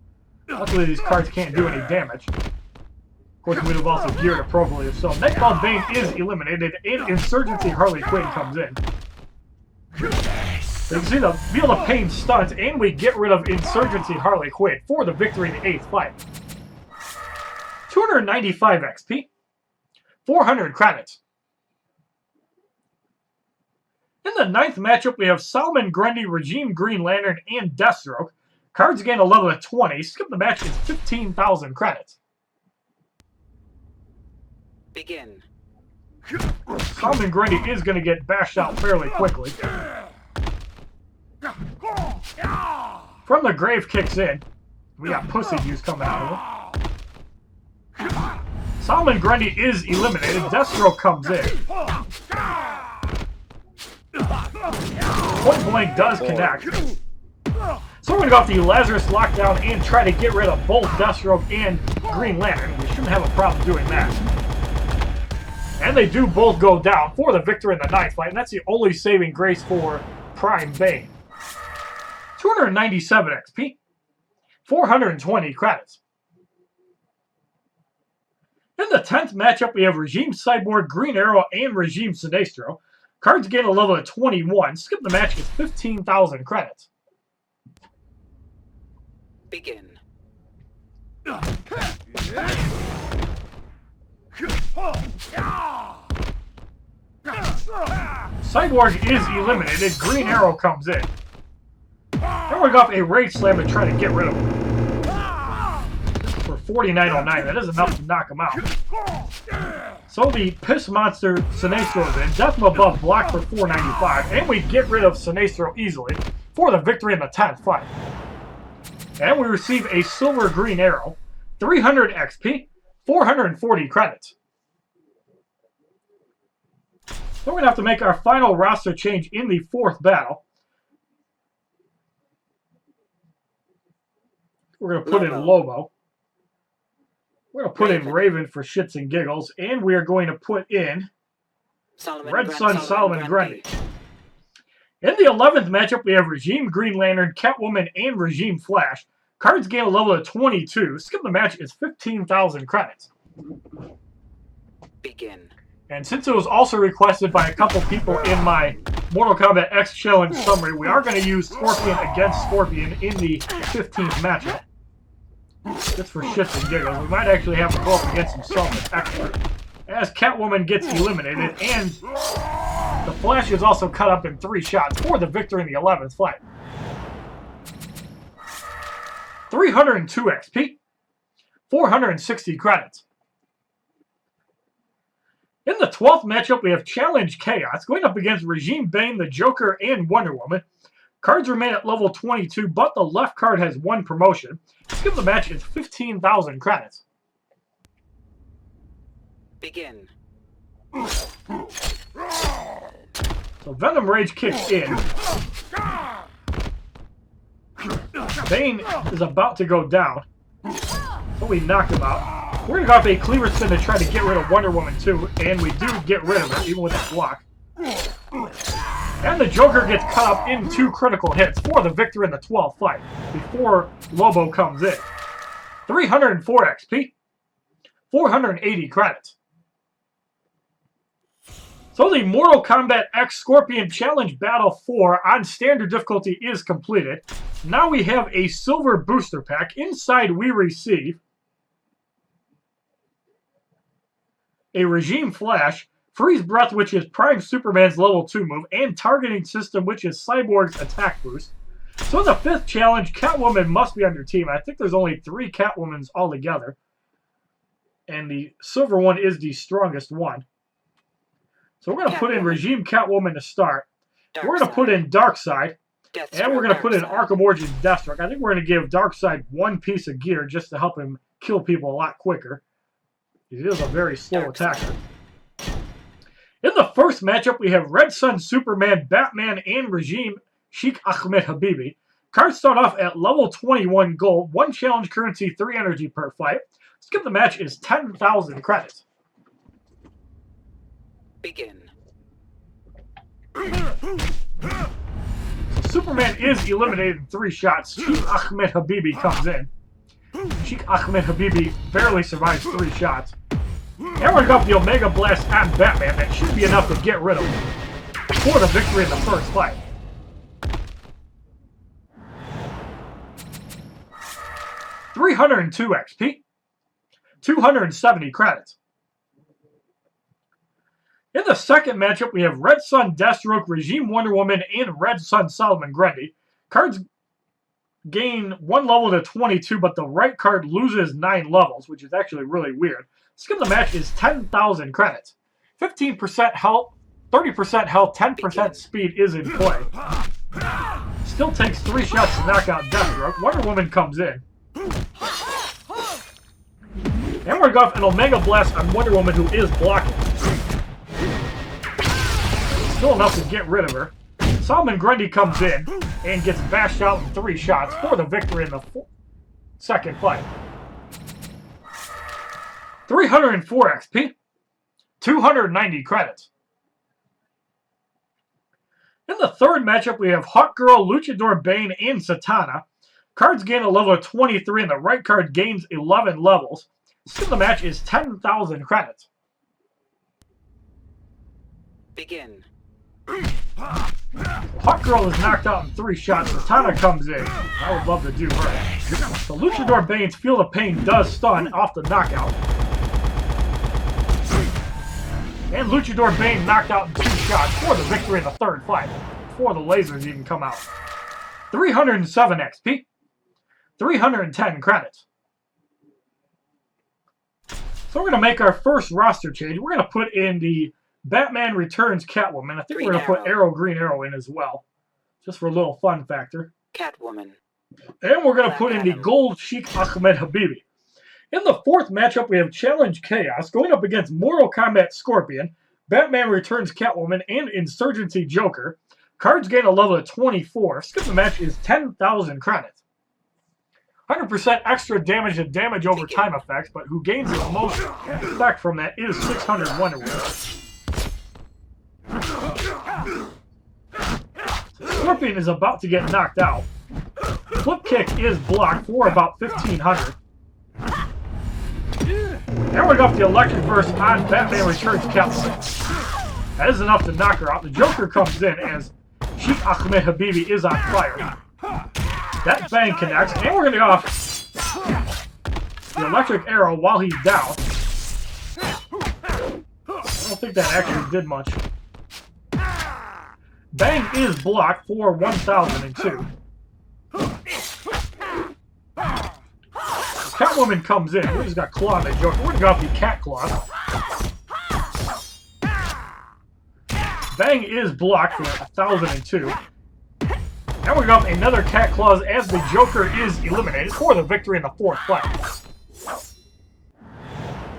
Luckily, these cards can't do any damage. Of course, we would have also geared appropriately if so. Nightfall Bane is eliminated, and Insurgency Harley Quinn comes in. So you can see the Feel the Pain stuns, and we get rid of Insurgency Harley Quinn for the victory in the 8th fight. 295 XP, 400 credits. In the 9th matchup, we have Solomon Grundy, Regime Green Lantern, and Deathstroke. Cards gain a level of 20. Skip the match is 15,000 credits. Begin. Solomon Grundy is going to get bashed out fairly quickly. From the Grave kicks in. We got Pussy Juice coming out of him. Solomon Grundy is eliminated. Deathstroke comes in. Point Blank does connect. So we're going to go off the Lazarus lockdown and try to get rid of both Deathstroke and Green Lantern. We shouldn't have a problem doing that. And they do both go down for the victory in the 9th fight, and that's the only saving grace for Prime Bane. 297 XP, 420 credits. In the 10th matchup, we have Regime Cyborg, Green Arrow, and Regime Sinestro. Cards gain a level of 21. Skip the match is 15,000 credits. Begin. Cyborg is eliminated. Green Arrow comes in. Then we got a Rage Slam and try to get rid of him. For 4909, that is enough to knock him out. So the Piss Monster Sinestro is in. Death from Above blocked for 495. And we get rid of Sinestro easily for the victory in the 10th fight. And we receive a Silver Green Arrow, 300 XP, 440 credits. Then we're going to have to make our final roster change in the 4th battle. We're going to put in Lobo. We're going to put in Raven for shits and giggles. And we are going to put in Red Sun Solomon Grundy. In the 11th matchup, we have Regime Green Lantern, Catwoman, and Regime Flash. Cards gain a level of 22. Skip the match is 15,000 credits. Begin. And since it was also requested by a couple people in my Mortal Kombat X Challenge summary, we are going to use Scorpion against Scorpion in the 15th matchup. Just for shits and giggles. We might actually have to go up against himself as expert. As Catwoman gets eliminated and The Flash is also cut up in 3 shots for the victory in the 11th fight. 302 XP, 460 credits. In the 12th matchup, we have Challenge Chaos going up against Regime Bane, the Joker, and Wonder Woman. Cards remain at level 22, but the left card has 1 promotion. Skill of the match is 15,000 credits. Begin. So Venom Rage kicks in. Bane is about to go down. So we knocked him out. We're going to go off a cleaver spin to try to get rid of Wonder Woman too, and we do get rid of her, even with a block. And the Joker gets cut up in 2 critical hits for the victory in the 12th fight, before Lobo comes in. 304 XP, 480 credits. So the Mortal Kombat X Scorpion Challenge Battle 4 on standard difficulty is completed. Now we have a silver booster pack. Inside we receive a Regime Flash, Freeze Breath, which is Prime Superman's level 2 move, and Targeting System, which is Cyborg's attack boost. So in the 5th challenge, Catwoman must be on your team. I think there's only 3 Catwomans altogether. And the silver one is the strongest one. So we're going to put in Regime Catwoman to start. We're going to put in Darkseid. And we're going to put in Arkham Origins Deathstroke. I think we're going to give Darkseid 1 piece of gear just to help him kill people a lot quicker. He is a very slow attacker. In the first matchup, we have Red Sun, Superman, Batman, and Regime Sheikh Ahmed Habibi. Cards start off at level 21 gold, 1 challenge currency, 3 energy per fight. Skip the match is 10,000 credits. Begin. Superman is eliminated in 3 shots. Sheikh Ahmed Habibi comes in. Sheikh Ahmed Habibi barely survives 3 shots. And we're going to go up the Omega Blast on Batman. That should be enough to get rid of him for the victory in the first fight. $302 XP, 270 credits. In the second matchup, we have Red Sun, Deathstroke, Regime Wonder Woman, and Red Sun, Solomon Grundy. Cards gain 1 level to 22, but the right card loses 9 levels, which is actually really weird. Skip the match is 10,000 credits. 15% health, 30% health, 10% speed is in play. Still takes 3 shots to knock out Deathstroke. Wonder Woman comes in. And we're going to go off an Omega Blast on Wonder Woman, who is blocking. Still enough to get rid of her. Solomon Grundy comes in and gets bashed out in 3 shots for the victory in the second fight. 304 XP, 290 credits. In the third matchup, we have Hawkgirl, Luchador Bane, and Satana. Cards gain a level of 23, and the right card gains 11 levels. Skip the match is 10,000 credits. Begin. Hawkgirl is knocked out in 3 shots. Satana comes in. I would love to do her. So Luchador Bane's Field of Pain does stun off the knockout. And Luchador Bane knocked out in 2 shots for the victory in the third fight, before the lasers even come out. 307 XP, 310 credits. So we're going to make our first roster change. We're going to put in the Batman Returns Catwoman. I think we're going to put Green Arrow in as well, just for a little fun factor. Catwoman. And we're going to put in the Gold Sheikh Ahmed Habibi. In the fourth matchup, we have Challenge Chaos going up against Mortal Kombat Scorpion, Batman Returns Catwoman, and Insurgency Joker. Cards gain a level of 24. Skip the match is 10,000 credits. 100% extra damage and damage over time effects, but who gains the most effect from that is 600 Wonder Woman. Scorpion is about to get knocked out. Flip kick is blocked for about 1,500. And we're going to the Electric Burst on Batman Returns Catwoman. That is enough to knock her out. The Joker comes in as Sheikh Ahmed Habibi is on fire. That bang connects, and we're going to go off the Electric Arrow while he's down. I don't think that actually did much. Bang is blocked for 1002. Catwoman comes in. We just got claw on the Joker. We're gonna go off the cat claws. Bang is blocked for 1002. Now we're going to another cat claws as the Joker is eliminated for the victory in the fourth fight.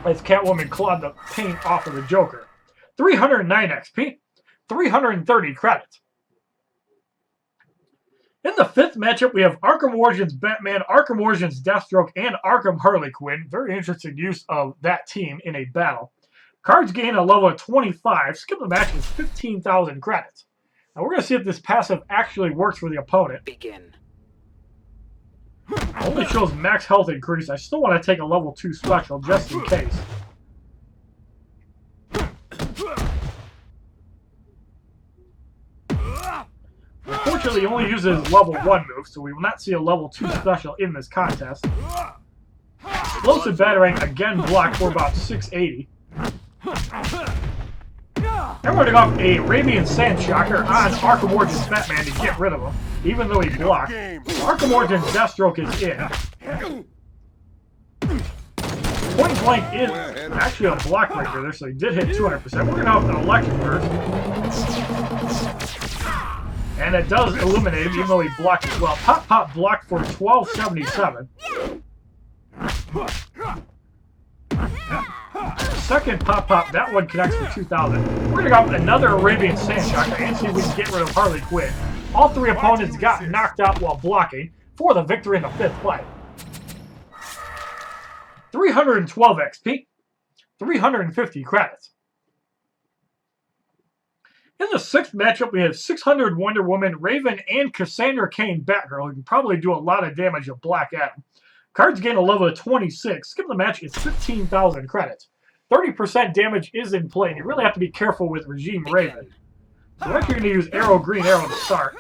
As Catwoman clawed the paint off of the Joker. 309 XP, 330 credits. In the fifth matchup, we have Arkham Origins Batman, Arkham Origins Deathstroke, and Arkham Harley Quinn. Very interesting use of that team in a battle. Cards gain a level of 25. Skip the match is 15,000 credits. Now we're going to see if this passive actually works for the opponent. Begin. Only shows max health increase. I still want to take a level 2 special just in case. Unfortunately, he only uses level 1 moves, so we will not see a level 2 special in this contest. Explosive Batarang again blocked for about 680. And we're going to go off a Arabian Sand Shocker on Arkham Origins Batman to get rid of him, even though he blocked. Arkham Origins Deathstroke is in. Point Blank is actually a block breaker there, so he did hit 200%. We're going to go off an Electric Burst. And it does eliminate him, even though he blocked as well. Pop Pop blocked for 1277. Second Pop Pop, that one connects for 2,000. We're going to go with another Arabian Sand Shocker and see if we can get rid of Harley Quinn. All three opponents got knocked out while blocking for the victory in the fifth fight. 312 XP, 350 credits. In the sixth matchup, we have 600 Wonder Woman, Raven, and Cassandra Cain Batgirl, who can probably do a lot of damage of Black Adam. Cards gain a level of 26. Skip the match, it's 15,000 credits. 30% damage is in play, and you really have to be careful with Regime Raven. So we're actually going to use Arrow Green Arrow to start.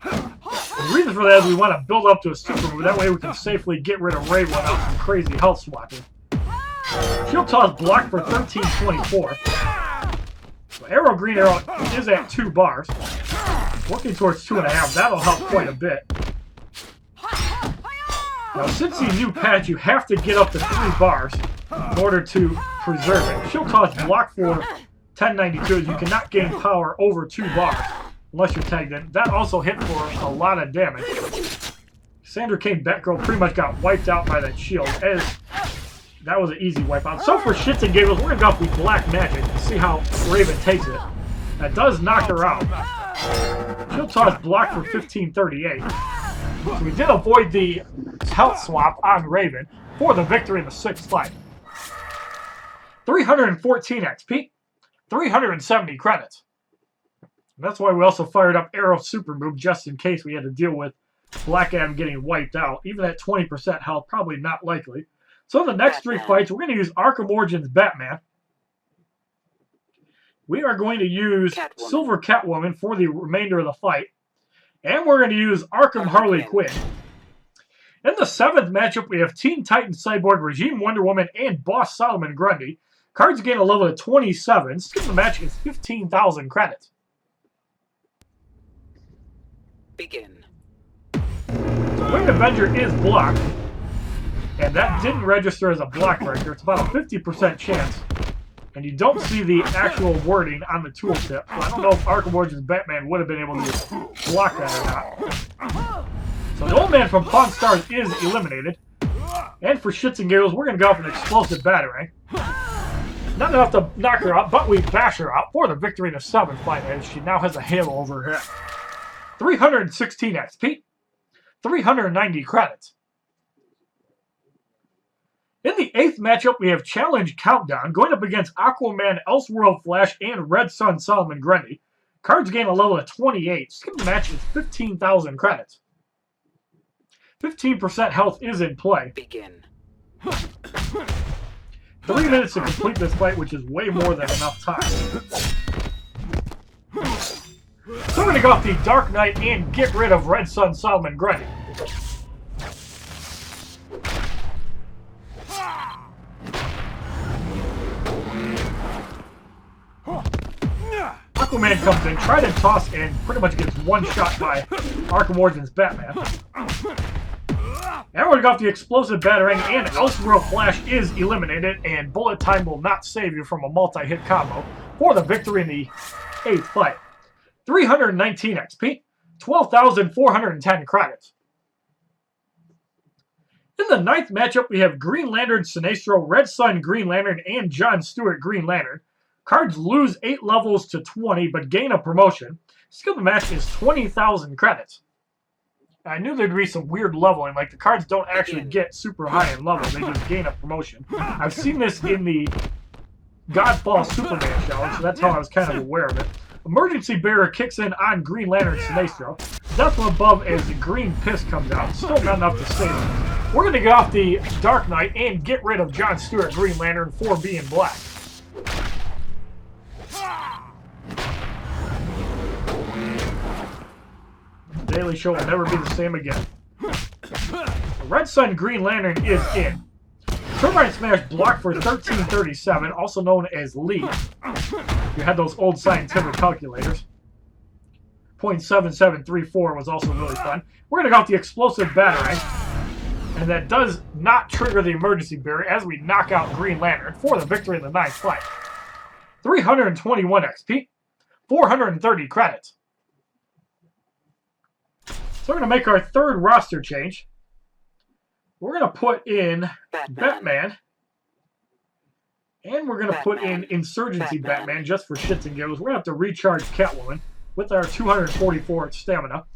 The reason for that is we want to build up to a super move. That way we can safely get rid of Raven without some crazy health swapping. Shield Toss blocked for 1324. So Arrow Green Arrow is at 2 bars. Working towards 2.5. That'll help quite a bit. Now, since the new patch, you have to get up to 3 bars in order to preserve it. Shield Toss blocked for 1092. You cannot gain power over 2 bars unless you're tagged in. That also hit for a lot of damage. Cassandra Cain Batgirl pretty much got wiped out by that shield, as that was an easy wipeout. So for shits and giggles, we're going to go off with Black Magic and see how Raven takes it. That does knock her out. Shield Toss blocked for 1538. So we did avoid the health swap on Raven for the victory in the sixth fight. 314 XP, 370 credits. And that's why we also fired up Arrow Super Move just in case we had to deal with Black Adam getting wiped out. Even at 20% health, probably not likely. So the next 3 fights, we're going to use Arkham Origins Batman. We are going to use Silver Catwoman for the remainder of the fight. And we're going to use Arkham Harley Quinn. In the seventh matchup, we have Teen Titans Cyborg, Regime Wonder Woman, and Boss Solomon Grundy. Cards gain a level of 27. Skip the match is 15,000 credits. Begin. So Winged Avenger is blocked. And that didn't register as a block breaker. It's about a 50% chance. And you don't see the actual wording on the tooltip. So I don't know if Arkham Origins Batman would have been able to block that or not. So the old man from Pawn Stars is eliminated. And for shits and giggles, we're going to go for an Explosive Batarang. Not enough to knock her out, but we bash her out for the victory in the seventh fight, as she now has a halo over her head. 316 XP, 390 credits. In the eighth matchup, we have Challenge Countdown going up against Aquaman, Elseworld Flash, and Red Sun Solomon Grundy. Cards gain a level of 28. Skip the match is 15,000 credits. 15% health is in play. Begin. 3 minutes to complete this fight, which is way more than enough time. So we're going to go off the Dark Knight and get rid of Red Sun Solomon Grundy. Superman comes in, tried to toss, and pretty much gets one shot by Arkham Origins Batman. And we're going to go off the explosive batarang, and Elseworld Flash is eliminated, and Bullet Time will not save you from a multi-hit combo for the victory in the 8th fight. 319 XP, 12,410 credits. In the 9th matchup, we have Green Lantern Sinestro, Red Sun Green Lantern, and John Stewart Green Lantern. Cards lose 8 levels to 20, but gain a promotion. Skill of the match is 20,000 credits. I knew there'd be some weird leveling, like the cards don't actually get super high in level, they just gain a promotion. I've seen this in the Godfall Superman challenge, so that's how I was kind of aware of it. Emergency Barrier kicks in on Green Lantern Sinestro. Death from above as the green piss comes out. Still not enough to save him. We're going to get off the Dark Knight and get rid of John Stewart Green Lantern for being black. The Daily Show will never be the same again. The Red Sun Green Lantern is in. Turbine Smash blocked for 1337, also known as Lee. You had those old scientific calculators. 0.7734 was also really fun. We're going to go off the Explosive Batarang, and that does not trigger the Emergency Barrier as we knock out Green Lantern for the victory in the 9th fight. 321 XP, 430 credits. So we're going to make our 3rd roster change. We're going to put in Batman. And we're going to put in Insurgency Batman just for shits and giggles. We're going to have to recharge Catwoman with our 244 stamina.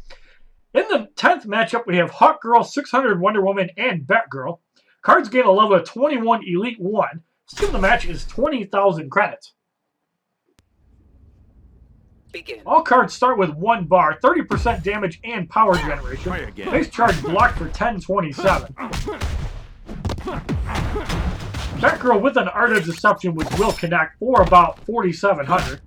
In the 10th matchup, we have Hawkgirl, 600 Wonder Woman, and Batgirl. Cards gain a level of 21 Elite 1. Skill of the match is 20,000 credits. Begin. All cards start with 1 bar, 30% damage and power generation. Base charge blocked for 1027. Batgirl with an Art of Deception which will connect for about 4,700.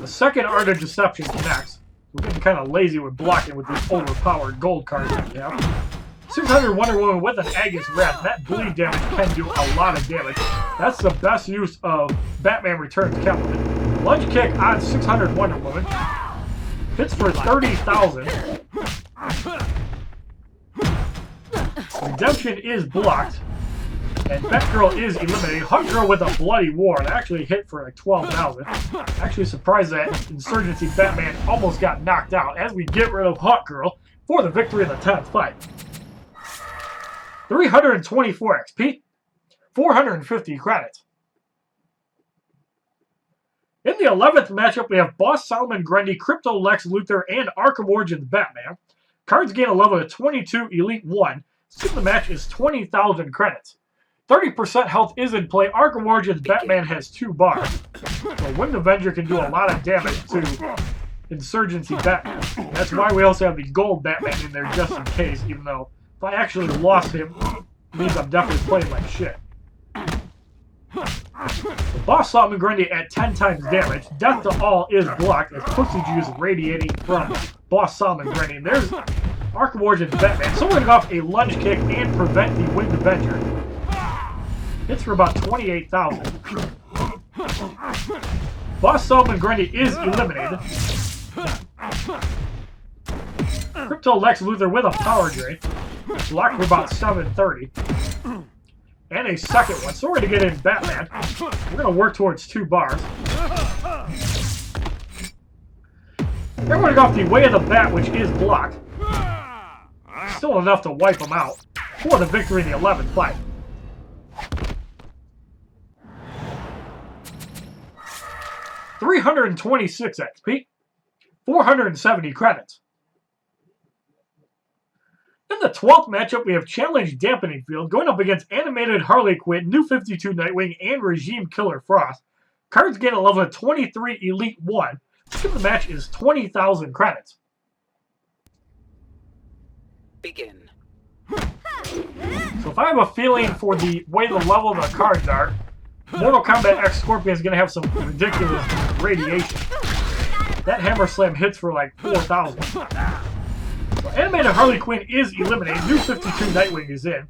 The second Art of Deception connects. We're getting kind of lazy with blocking with these overpowered gold cards that we have. 600 Wonder Woman with an Agus Wrath. That bleed damage can do a lot of damage. That's the best use of Batman Returns Catwoman. Lunge kick on 600 Wonder Woman. Hits for 30,000. Redemption is blocked. And Batgirl is eliminated. Hawkgirl with a Bloody War. That actually hit for like 12,000. Actually surprised that Insurgency Batman almost got knocked out as we get rid of Hawkgirl for the victory in the 10th fight. 324 XP, 450 credits. In the 11th matchup, we have Boss Solomon Grundy, Crypto Lex Luthor, and Arkham Origins Batman. Cards gain a level of 22 Elite 1. Skill of the match is 20,000 credits. 30% health is in play. Arkham Origins Batman has 2 bars. So Winged Avenger can do a lot of damage to Insurgency Batman. That's why we also have the gold Batman in there just in case, even though if I actually lost him, it means I'm definitely playing like shit. The Boss Solomon Grundy at 10 times damage. Death to all is blocked as pussy juice radiating from Boss Solomon Grundy. And there's Arkham Origins Batman. So we're going to go off a lunge kick and prevent the Winged Avenger. Hits for about 28,000. Boss Solomon Grundy is eliminated. Crypto Lex Luthor with a power drain. Blocked for about 730. And a second one. So we're going to get in Batman. We're going to work towards 2 bars. Then we're going to go off the Way of the Bat, which is blocked. Still enough to wipe him out for the victory in the 11th fight. $326 XP, 470 credits. In the 12th matchup, we have Challenge Dampening Field going up against Animated Harley Quinn, New 52 Nightwing, and Regime Killer Frost. Cards gain a level of 23 Elite 1. Skill of the match is 20,000 credits. Begin. So if I have a feeling for the way the level of the cards are, Mortal Kombat X Scorpion is going to have some ridiculous radiation. That Hammer Slam hits for like 4,000. So Animated Harley Quinn is eliminated. New 52 Nightwing is in.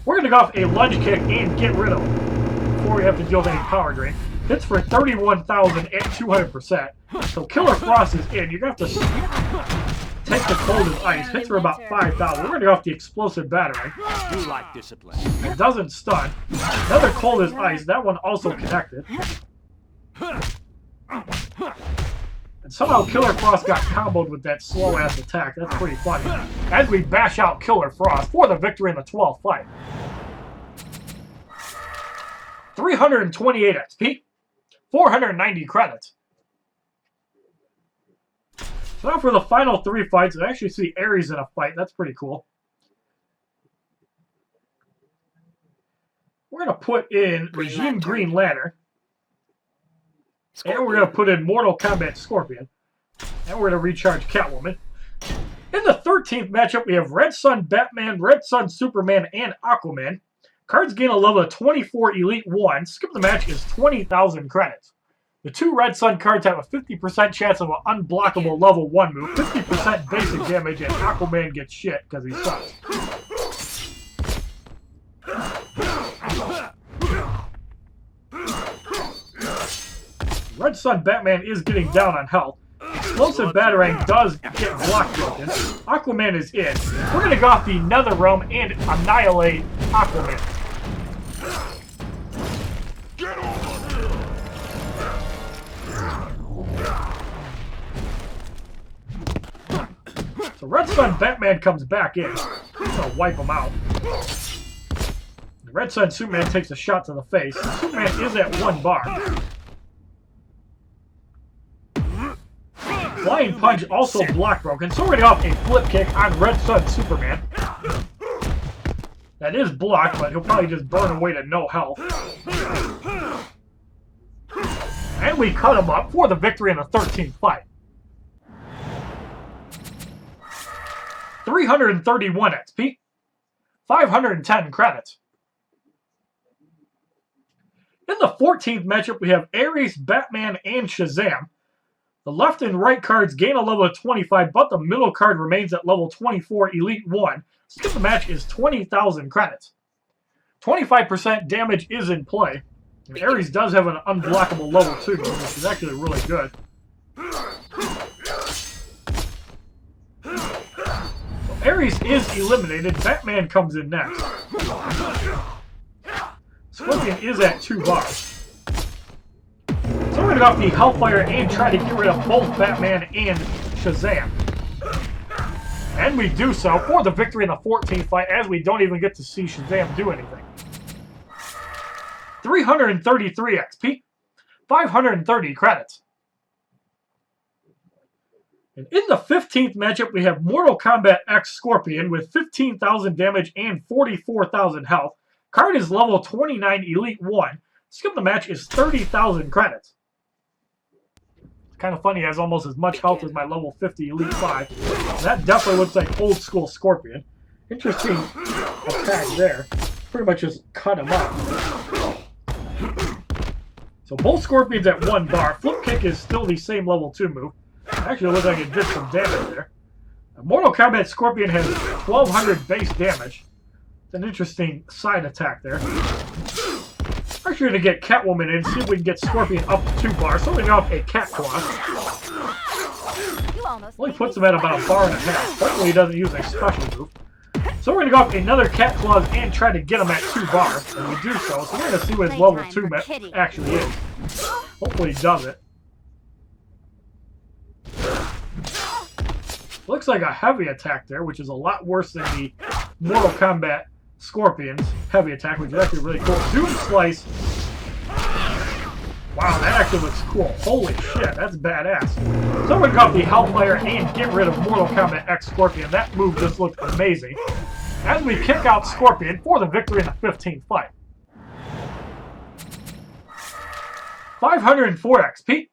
We're going to go off a lunge kick and get rid of him before we have to deal with any power drain. Hits for 31,000 at 200%. So Killer Frost is in. You're going to have to take the cold as ice. Hits for about 5,000. We're going to go off the explosive battering. You like discipline. It doesn't stun. Another cold as ice. That one also connected. And somehow Killer Frost got comboed with that slow-ass attack. That's pretty funny. As we bash out Killer Frost for the victory in the 12th fight. 328 XP. 490 credits. So now for the final 3 fights, I actually see Ares in a fight. That's pretty cool. We're going to put in Regime Green Lantern. And we're going to put in Mortal Kombat Scorpion. And we're going to recharge Catwoman. In the 13th matchup, we have Red Sun Batman, Red Sun Superman, and Aquaman. Cards gain a level of 24 Elite 1. Skip the match is 20,000 credits. The 2 Red Sun cards have a 50% chance of an unblockable level 1 move, 50% basic damage, and Aquaman gets shit because he sucks. Red Sun Batman is getting down on health. Explosive Batarang does get block broken. Aquaman is in. We're going to go off the Nether Realm and annihilate Aquaman. So Red Sun Batman comes back in. He's going to wipe him out. The Red Sun Superman takes a shot to the face. Superman is at 1 bar. Flying Punch also block broken, so we're going to go off a flip kick on Red Sun Superman. That is blocked, but he'll probably just burn away to no health. And we cut him up for the victory in the 13th fight. 331 XP. 510 credits. In the 14th matchup, we have Ares, Batman, and Shazam. The left and right cards gain a level of 25, but the middle card remains at level 24, Elite 1. Skip the match is 20,000 credits. 25% damage is in play. And Ares does have an unblockable level 2, which is actually really good. So Ares is eliminated. Batman comes in next. Scorpion is at 2 bars. So we're going to go off the Hellfire and try to get rid of both Batman and Shazam. And we do so for the victory in the 14th fight, as we don't even get to see Shazam do anything. 333 XP, 530 credits. And in the 15th matchup, we have Mortal Kombat X Scorpion with 15,000 damage and 44,000 health. Card is level 29 Elite 1. Skip the match is 30,000 credits. Kind of funny, he has almost as much health as my level 50 Elite 5. That definitely looks like old school Scorpion. Interesting attack there. Pretty much just cut him up. So both Scorpions at 1 bar. Flip kick is still the same level 2 move. Actually, it looks like it did some damage there. Mortal Kombat Scorpion has 1,200 base damage. It's an interesting side attack there. Actually, going to get Catwoman in, see if we can get Scorpion up to 2 bars. So we go off a Cat Claw. Only puts him at about 1.5 bars. Hopefully he doesn't use a special move. So we're going to go off another Cat Claws and try to get him at 2 bars. And we do so. So we're going to see what his level 2 actually is. Hopefully he does it. Looks like a heavy attack there, which is a lot worse than the Mortal Kombat Scorpion's heavy attack, which is actually really cool. Doom Slice. Wow, that actually looks cool. Holy shit, that's badass. So I'm going to go off the Hellfire and get rid of Mortal Kombat X Scorpion. That move just looked amazing. As we kick out Scorpion for the victory in the 15th fight. 504 XP.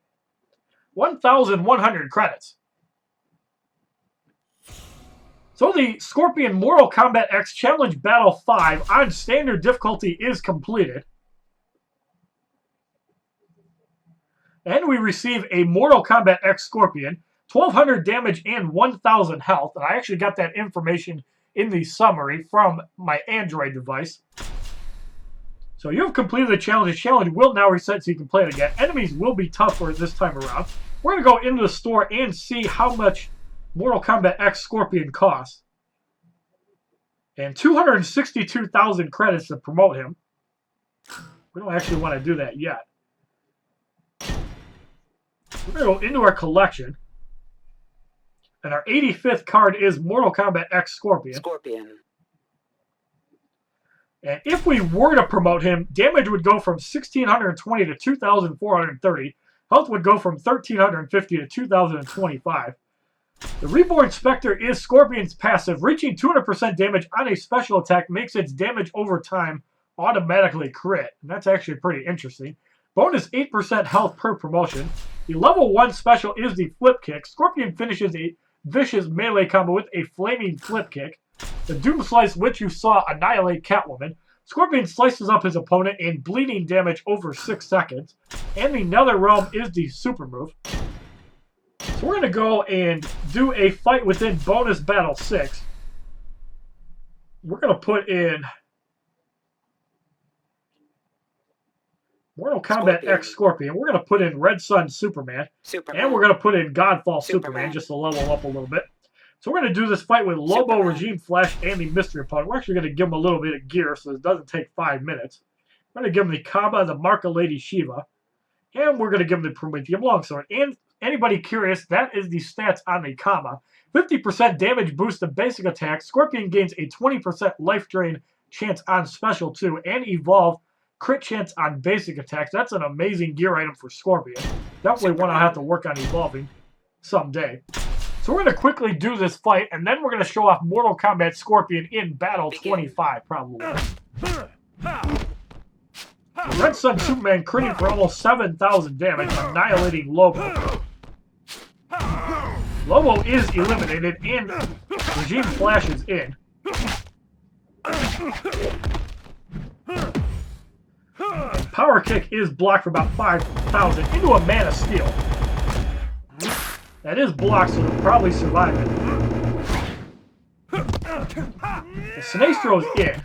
1,100 credits. So the Scorpion Mortal Kombat X Challenge Battle 5 on standard difficulty is completed. And we receive a Mortal Kombat X Scorpion, 1,200 damage and 1,000 health. And I actually got that information in the summary from my Android device. So So you have completed the challenge. The challenge will now reset so you can play it again. Enemies will be tougher this time around. We're going to go into the store and see how much Mortal Kombat X Scorpion costs. And 262,000 credits to promote him. We don't actually want to do that yet. We're going to go into our collection. And our 85th card is Mortal Kombat X Scorpion. And if we were to promote him, damage would go from 1,620 to 2,430. Health would go from 1,350 to 2,025. The Reborn Spectre is Scorpion's passive. Reaching 200% damage on a special attack makes its damage over time automatically crit. And that's actually pretty interesting. Bonus 8% health per promotion. The level 1 special is the Flip Kick. Scorpion finishes a vicious melee combo with a flaming Flip Kick. The Doom Slice, which you saw annihilate Catwoman. Scorpion slices up his opponent in bleeding damage over 6 seconds. And the Nether Realm is the super move. So we're going to go and do a fight within bonus battle 6. We're going to put in Mortal Kombat X Scorpion. We're going to put in Red Sun Superman. And we're going to put in Godfall Superman just to level up a little bit. So we're going to do this fight with Lobo, Regime Flash, and the Mystery Opponent. We're actually going to give him a little bit of gear so it doesn't take 5 minutes. We're going to give him the Kaba, the Marka Lady Shiva. And we're going to give him the Prometheum Longsword. And anybody curious, that is the stats on the Kama. 50% damage boost to basic attacks. Scorpion gains a 20% life drain chance on special 2. And evolve crit chance on basic attacks. That's an amazing gear item for Scorpion. Definitely one I'll have to work on evolving someday. So we're going to quickly do this fight, and then we're going to show off Mortal Kombat Scorpion in Battle 25, probably. Red Sun Superman critting for almost 7,000 damage, annihilating Lobo. Lobo is eliminated, and Regime Flash is in. And Power Kick is blocked for about 5,000 into a Man of Steel. That is blocked, so we'll probably survive it. The Sinestro is in.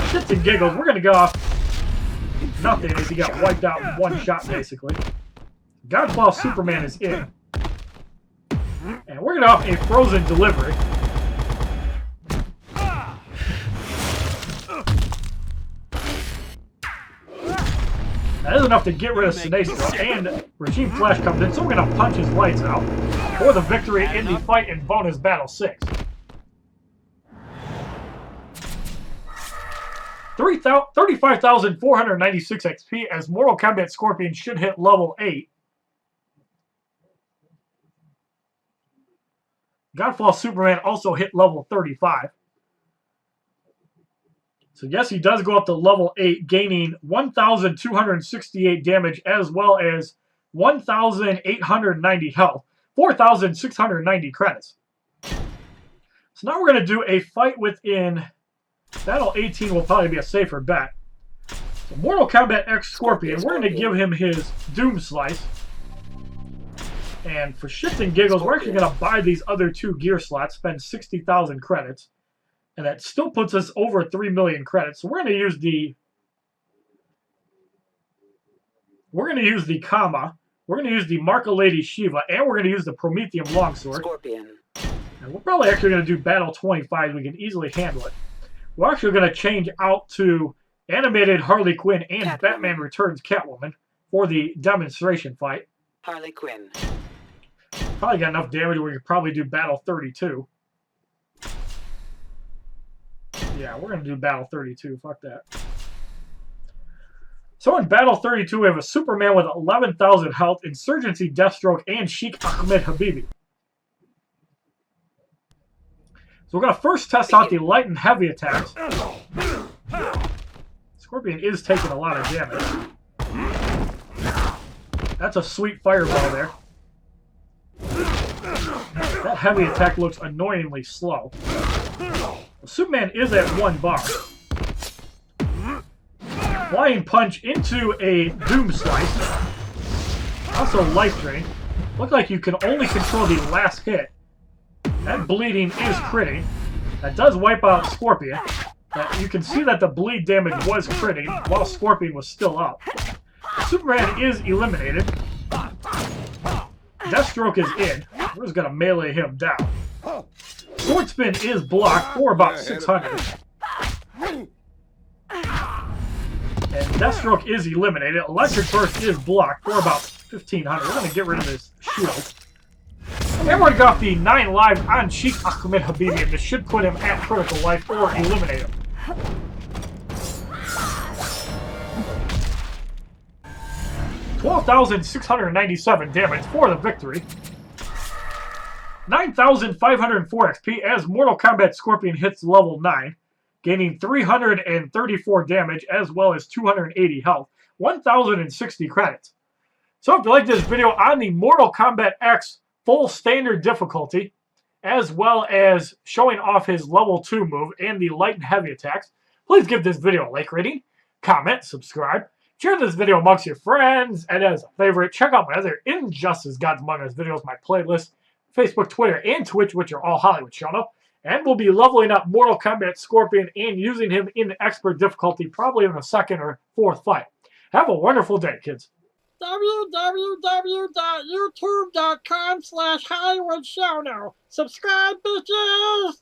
Shits and giggles. We're going to go off nothing as he got wiped out in one shot, basically. Godfall Superman is in. And we're going to off a frozen delivery. That is enough to get rid of Sinestro, and Regime Flash comes in, so we're going to punch his lights out for the victory in the fight in bonus battle 6. 35,496 XP as Mortal Kombat Scorpion should hit level 8. Godfall Superman also hit level 35. So yes, he does go up to level 8, gaining 1,268 damage as well as 1,890 health, 4,690 credits. So now we're going to do a fight within Battle 18 will probably be a safer bet. So Mortal Kombat X Scorpion, we're going to give him his Doom Slice. And for shits and giggles, we're actually going to buy these other 2 gear slots, spend 60,000 credits. And that still puts us over 3 million credits. So we're going to use the Kama, we're going to use the Marka Lady Shiva, and we're going to use the Prometheum Longsword. Scorpion. And we're probably actually going to do Battle 25. We can easily handle it. We're actually going to change out to animated Harley Quinn and Catwoman. Batman Returns Catwoman for the demonstration fight. Harley Quinn. Probably got enough damage where we could probably do Battle 32. Yeah, we're going to do Battle 32. Fuck that. So in Battle 32, we have a Superman with 11,000 health, Insurgency, Deathstroke, and Sheikh Ahmed Habibi. So we're going to first test out the light and heavy attacks. Scorpion is taking a lot of damage. That's a sweet fireball there. That heavy attack looks annoyingly slow. Superman is at 1 bar. Flying punch into a Doom Slice. Also life drain. Look like you can only control the last hit. That bleeding is critting. That does wipe out Scorpion. You can see that the bleed damage was critting while Scorpion was still up. Superman is eliminated. Deathstroke is in. We're just going to melee him down. Sword Spin is blocked for about 600. And Deathstroke is eliminated. Electric Burst is blocked for about 1500. We're going to get rid of his shield. And we're going to go off the 9 lives on Sheikh Ahmed Habibi, and this should put him at critical life or eliminate him. $12,697 damage for the victory. 9,504 XP as Mortal Kombat Scorpion hits level 9, gaining 334 damage as well as 280 health, 1,060 credits. So if you like this video on the Mortal Kombat X full standard difficulty, as well as showing off his level 2 move and the light and heavy attacks, please give this video a like rating, comment, subscribe, share this video amongst your friends, and as a favorite, check out my other Injustice Gods Among Us videos, my playlist, Facebook, Twitter, and Twitch, which are all HollywoodShono, and we'll be leveling up Mortal Kombat Scorpion and using him in expert difficulty probably in the 2nd or 4th fight. Have a wonderful day, kids. www.youtube.com/HollywoodShono. Subscribe, bitches!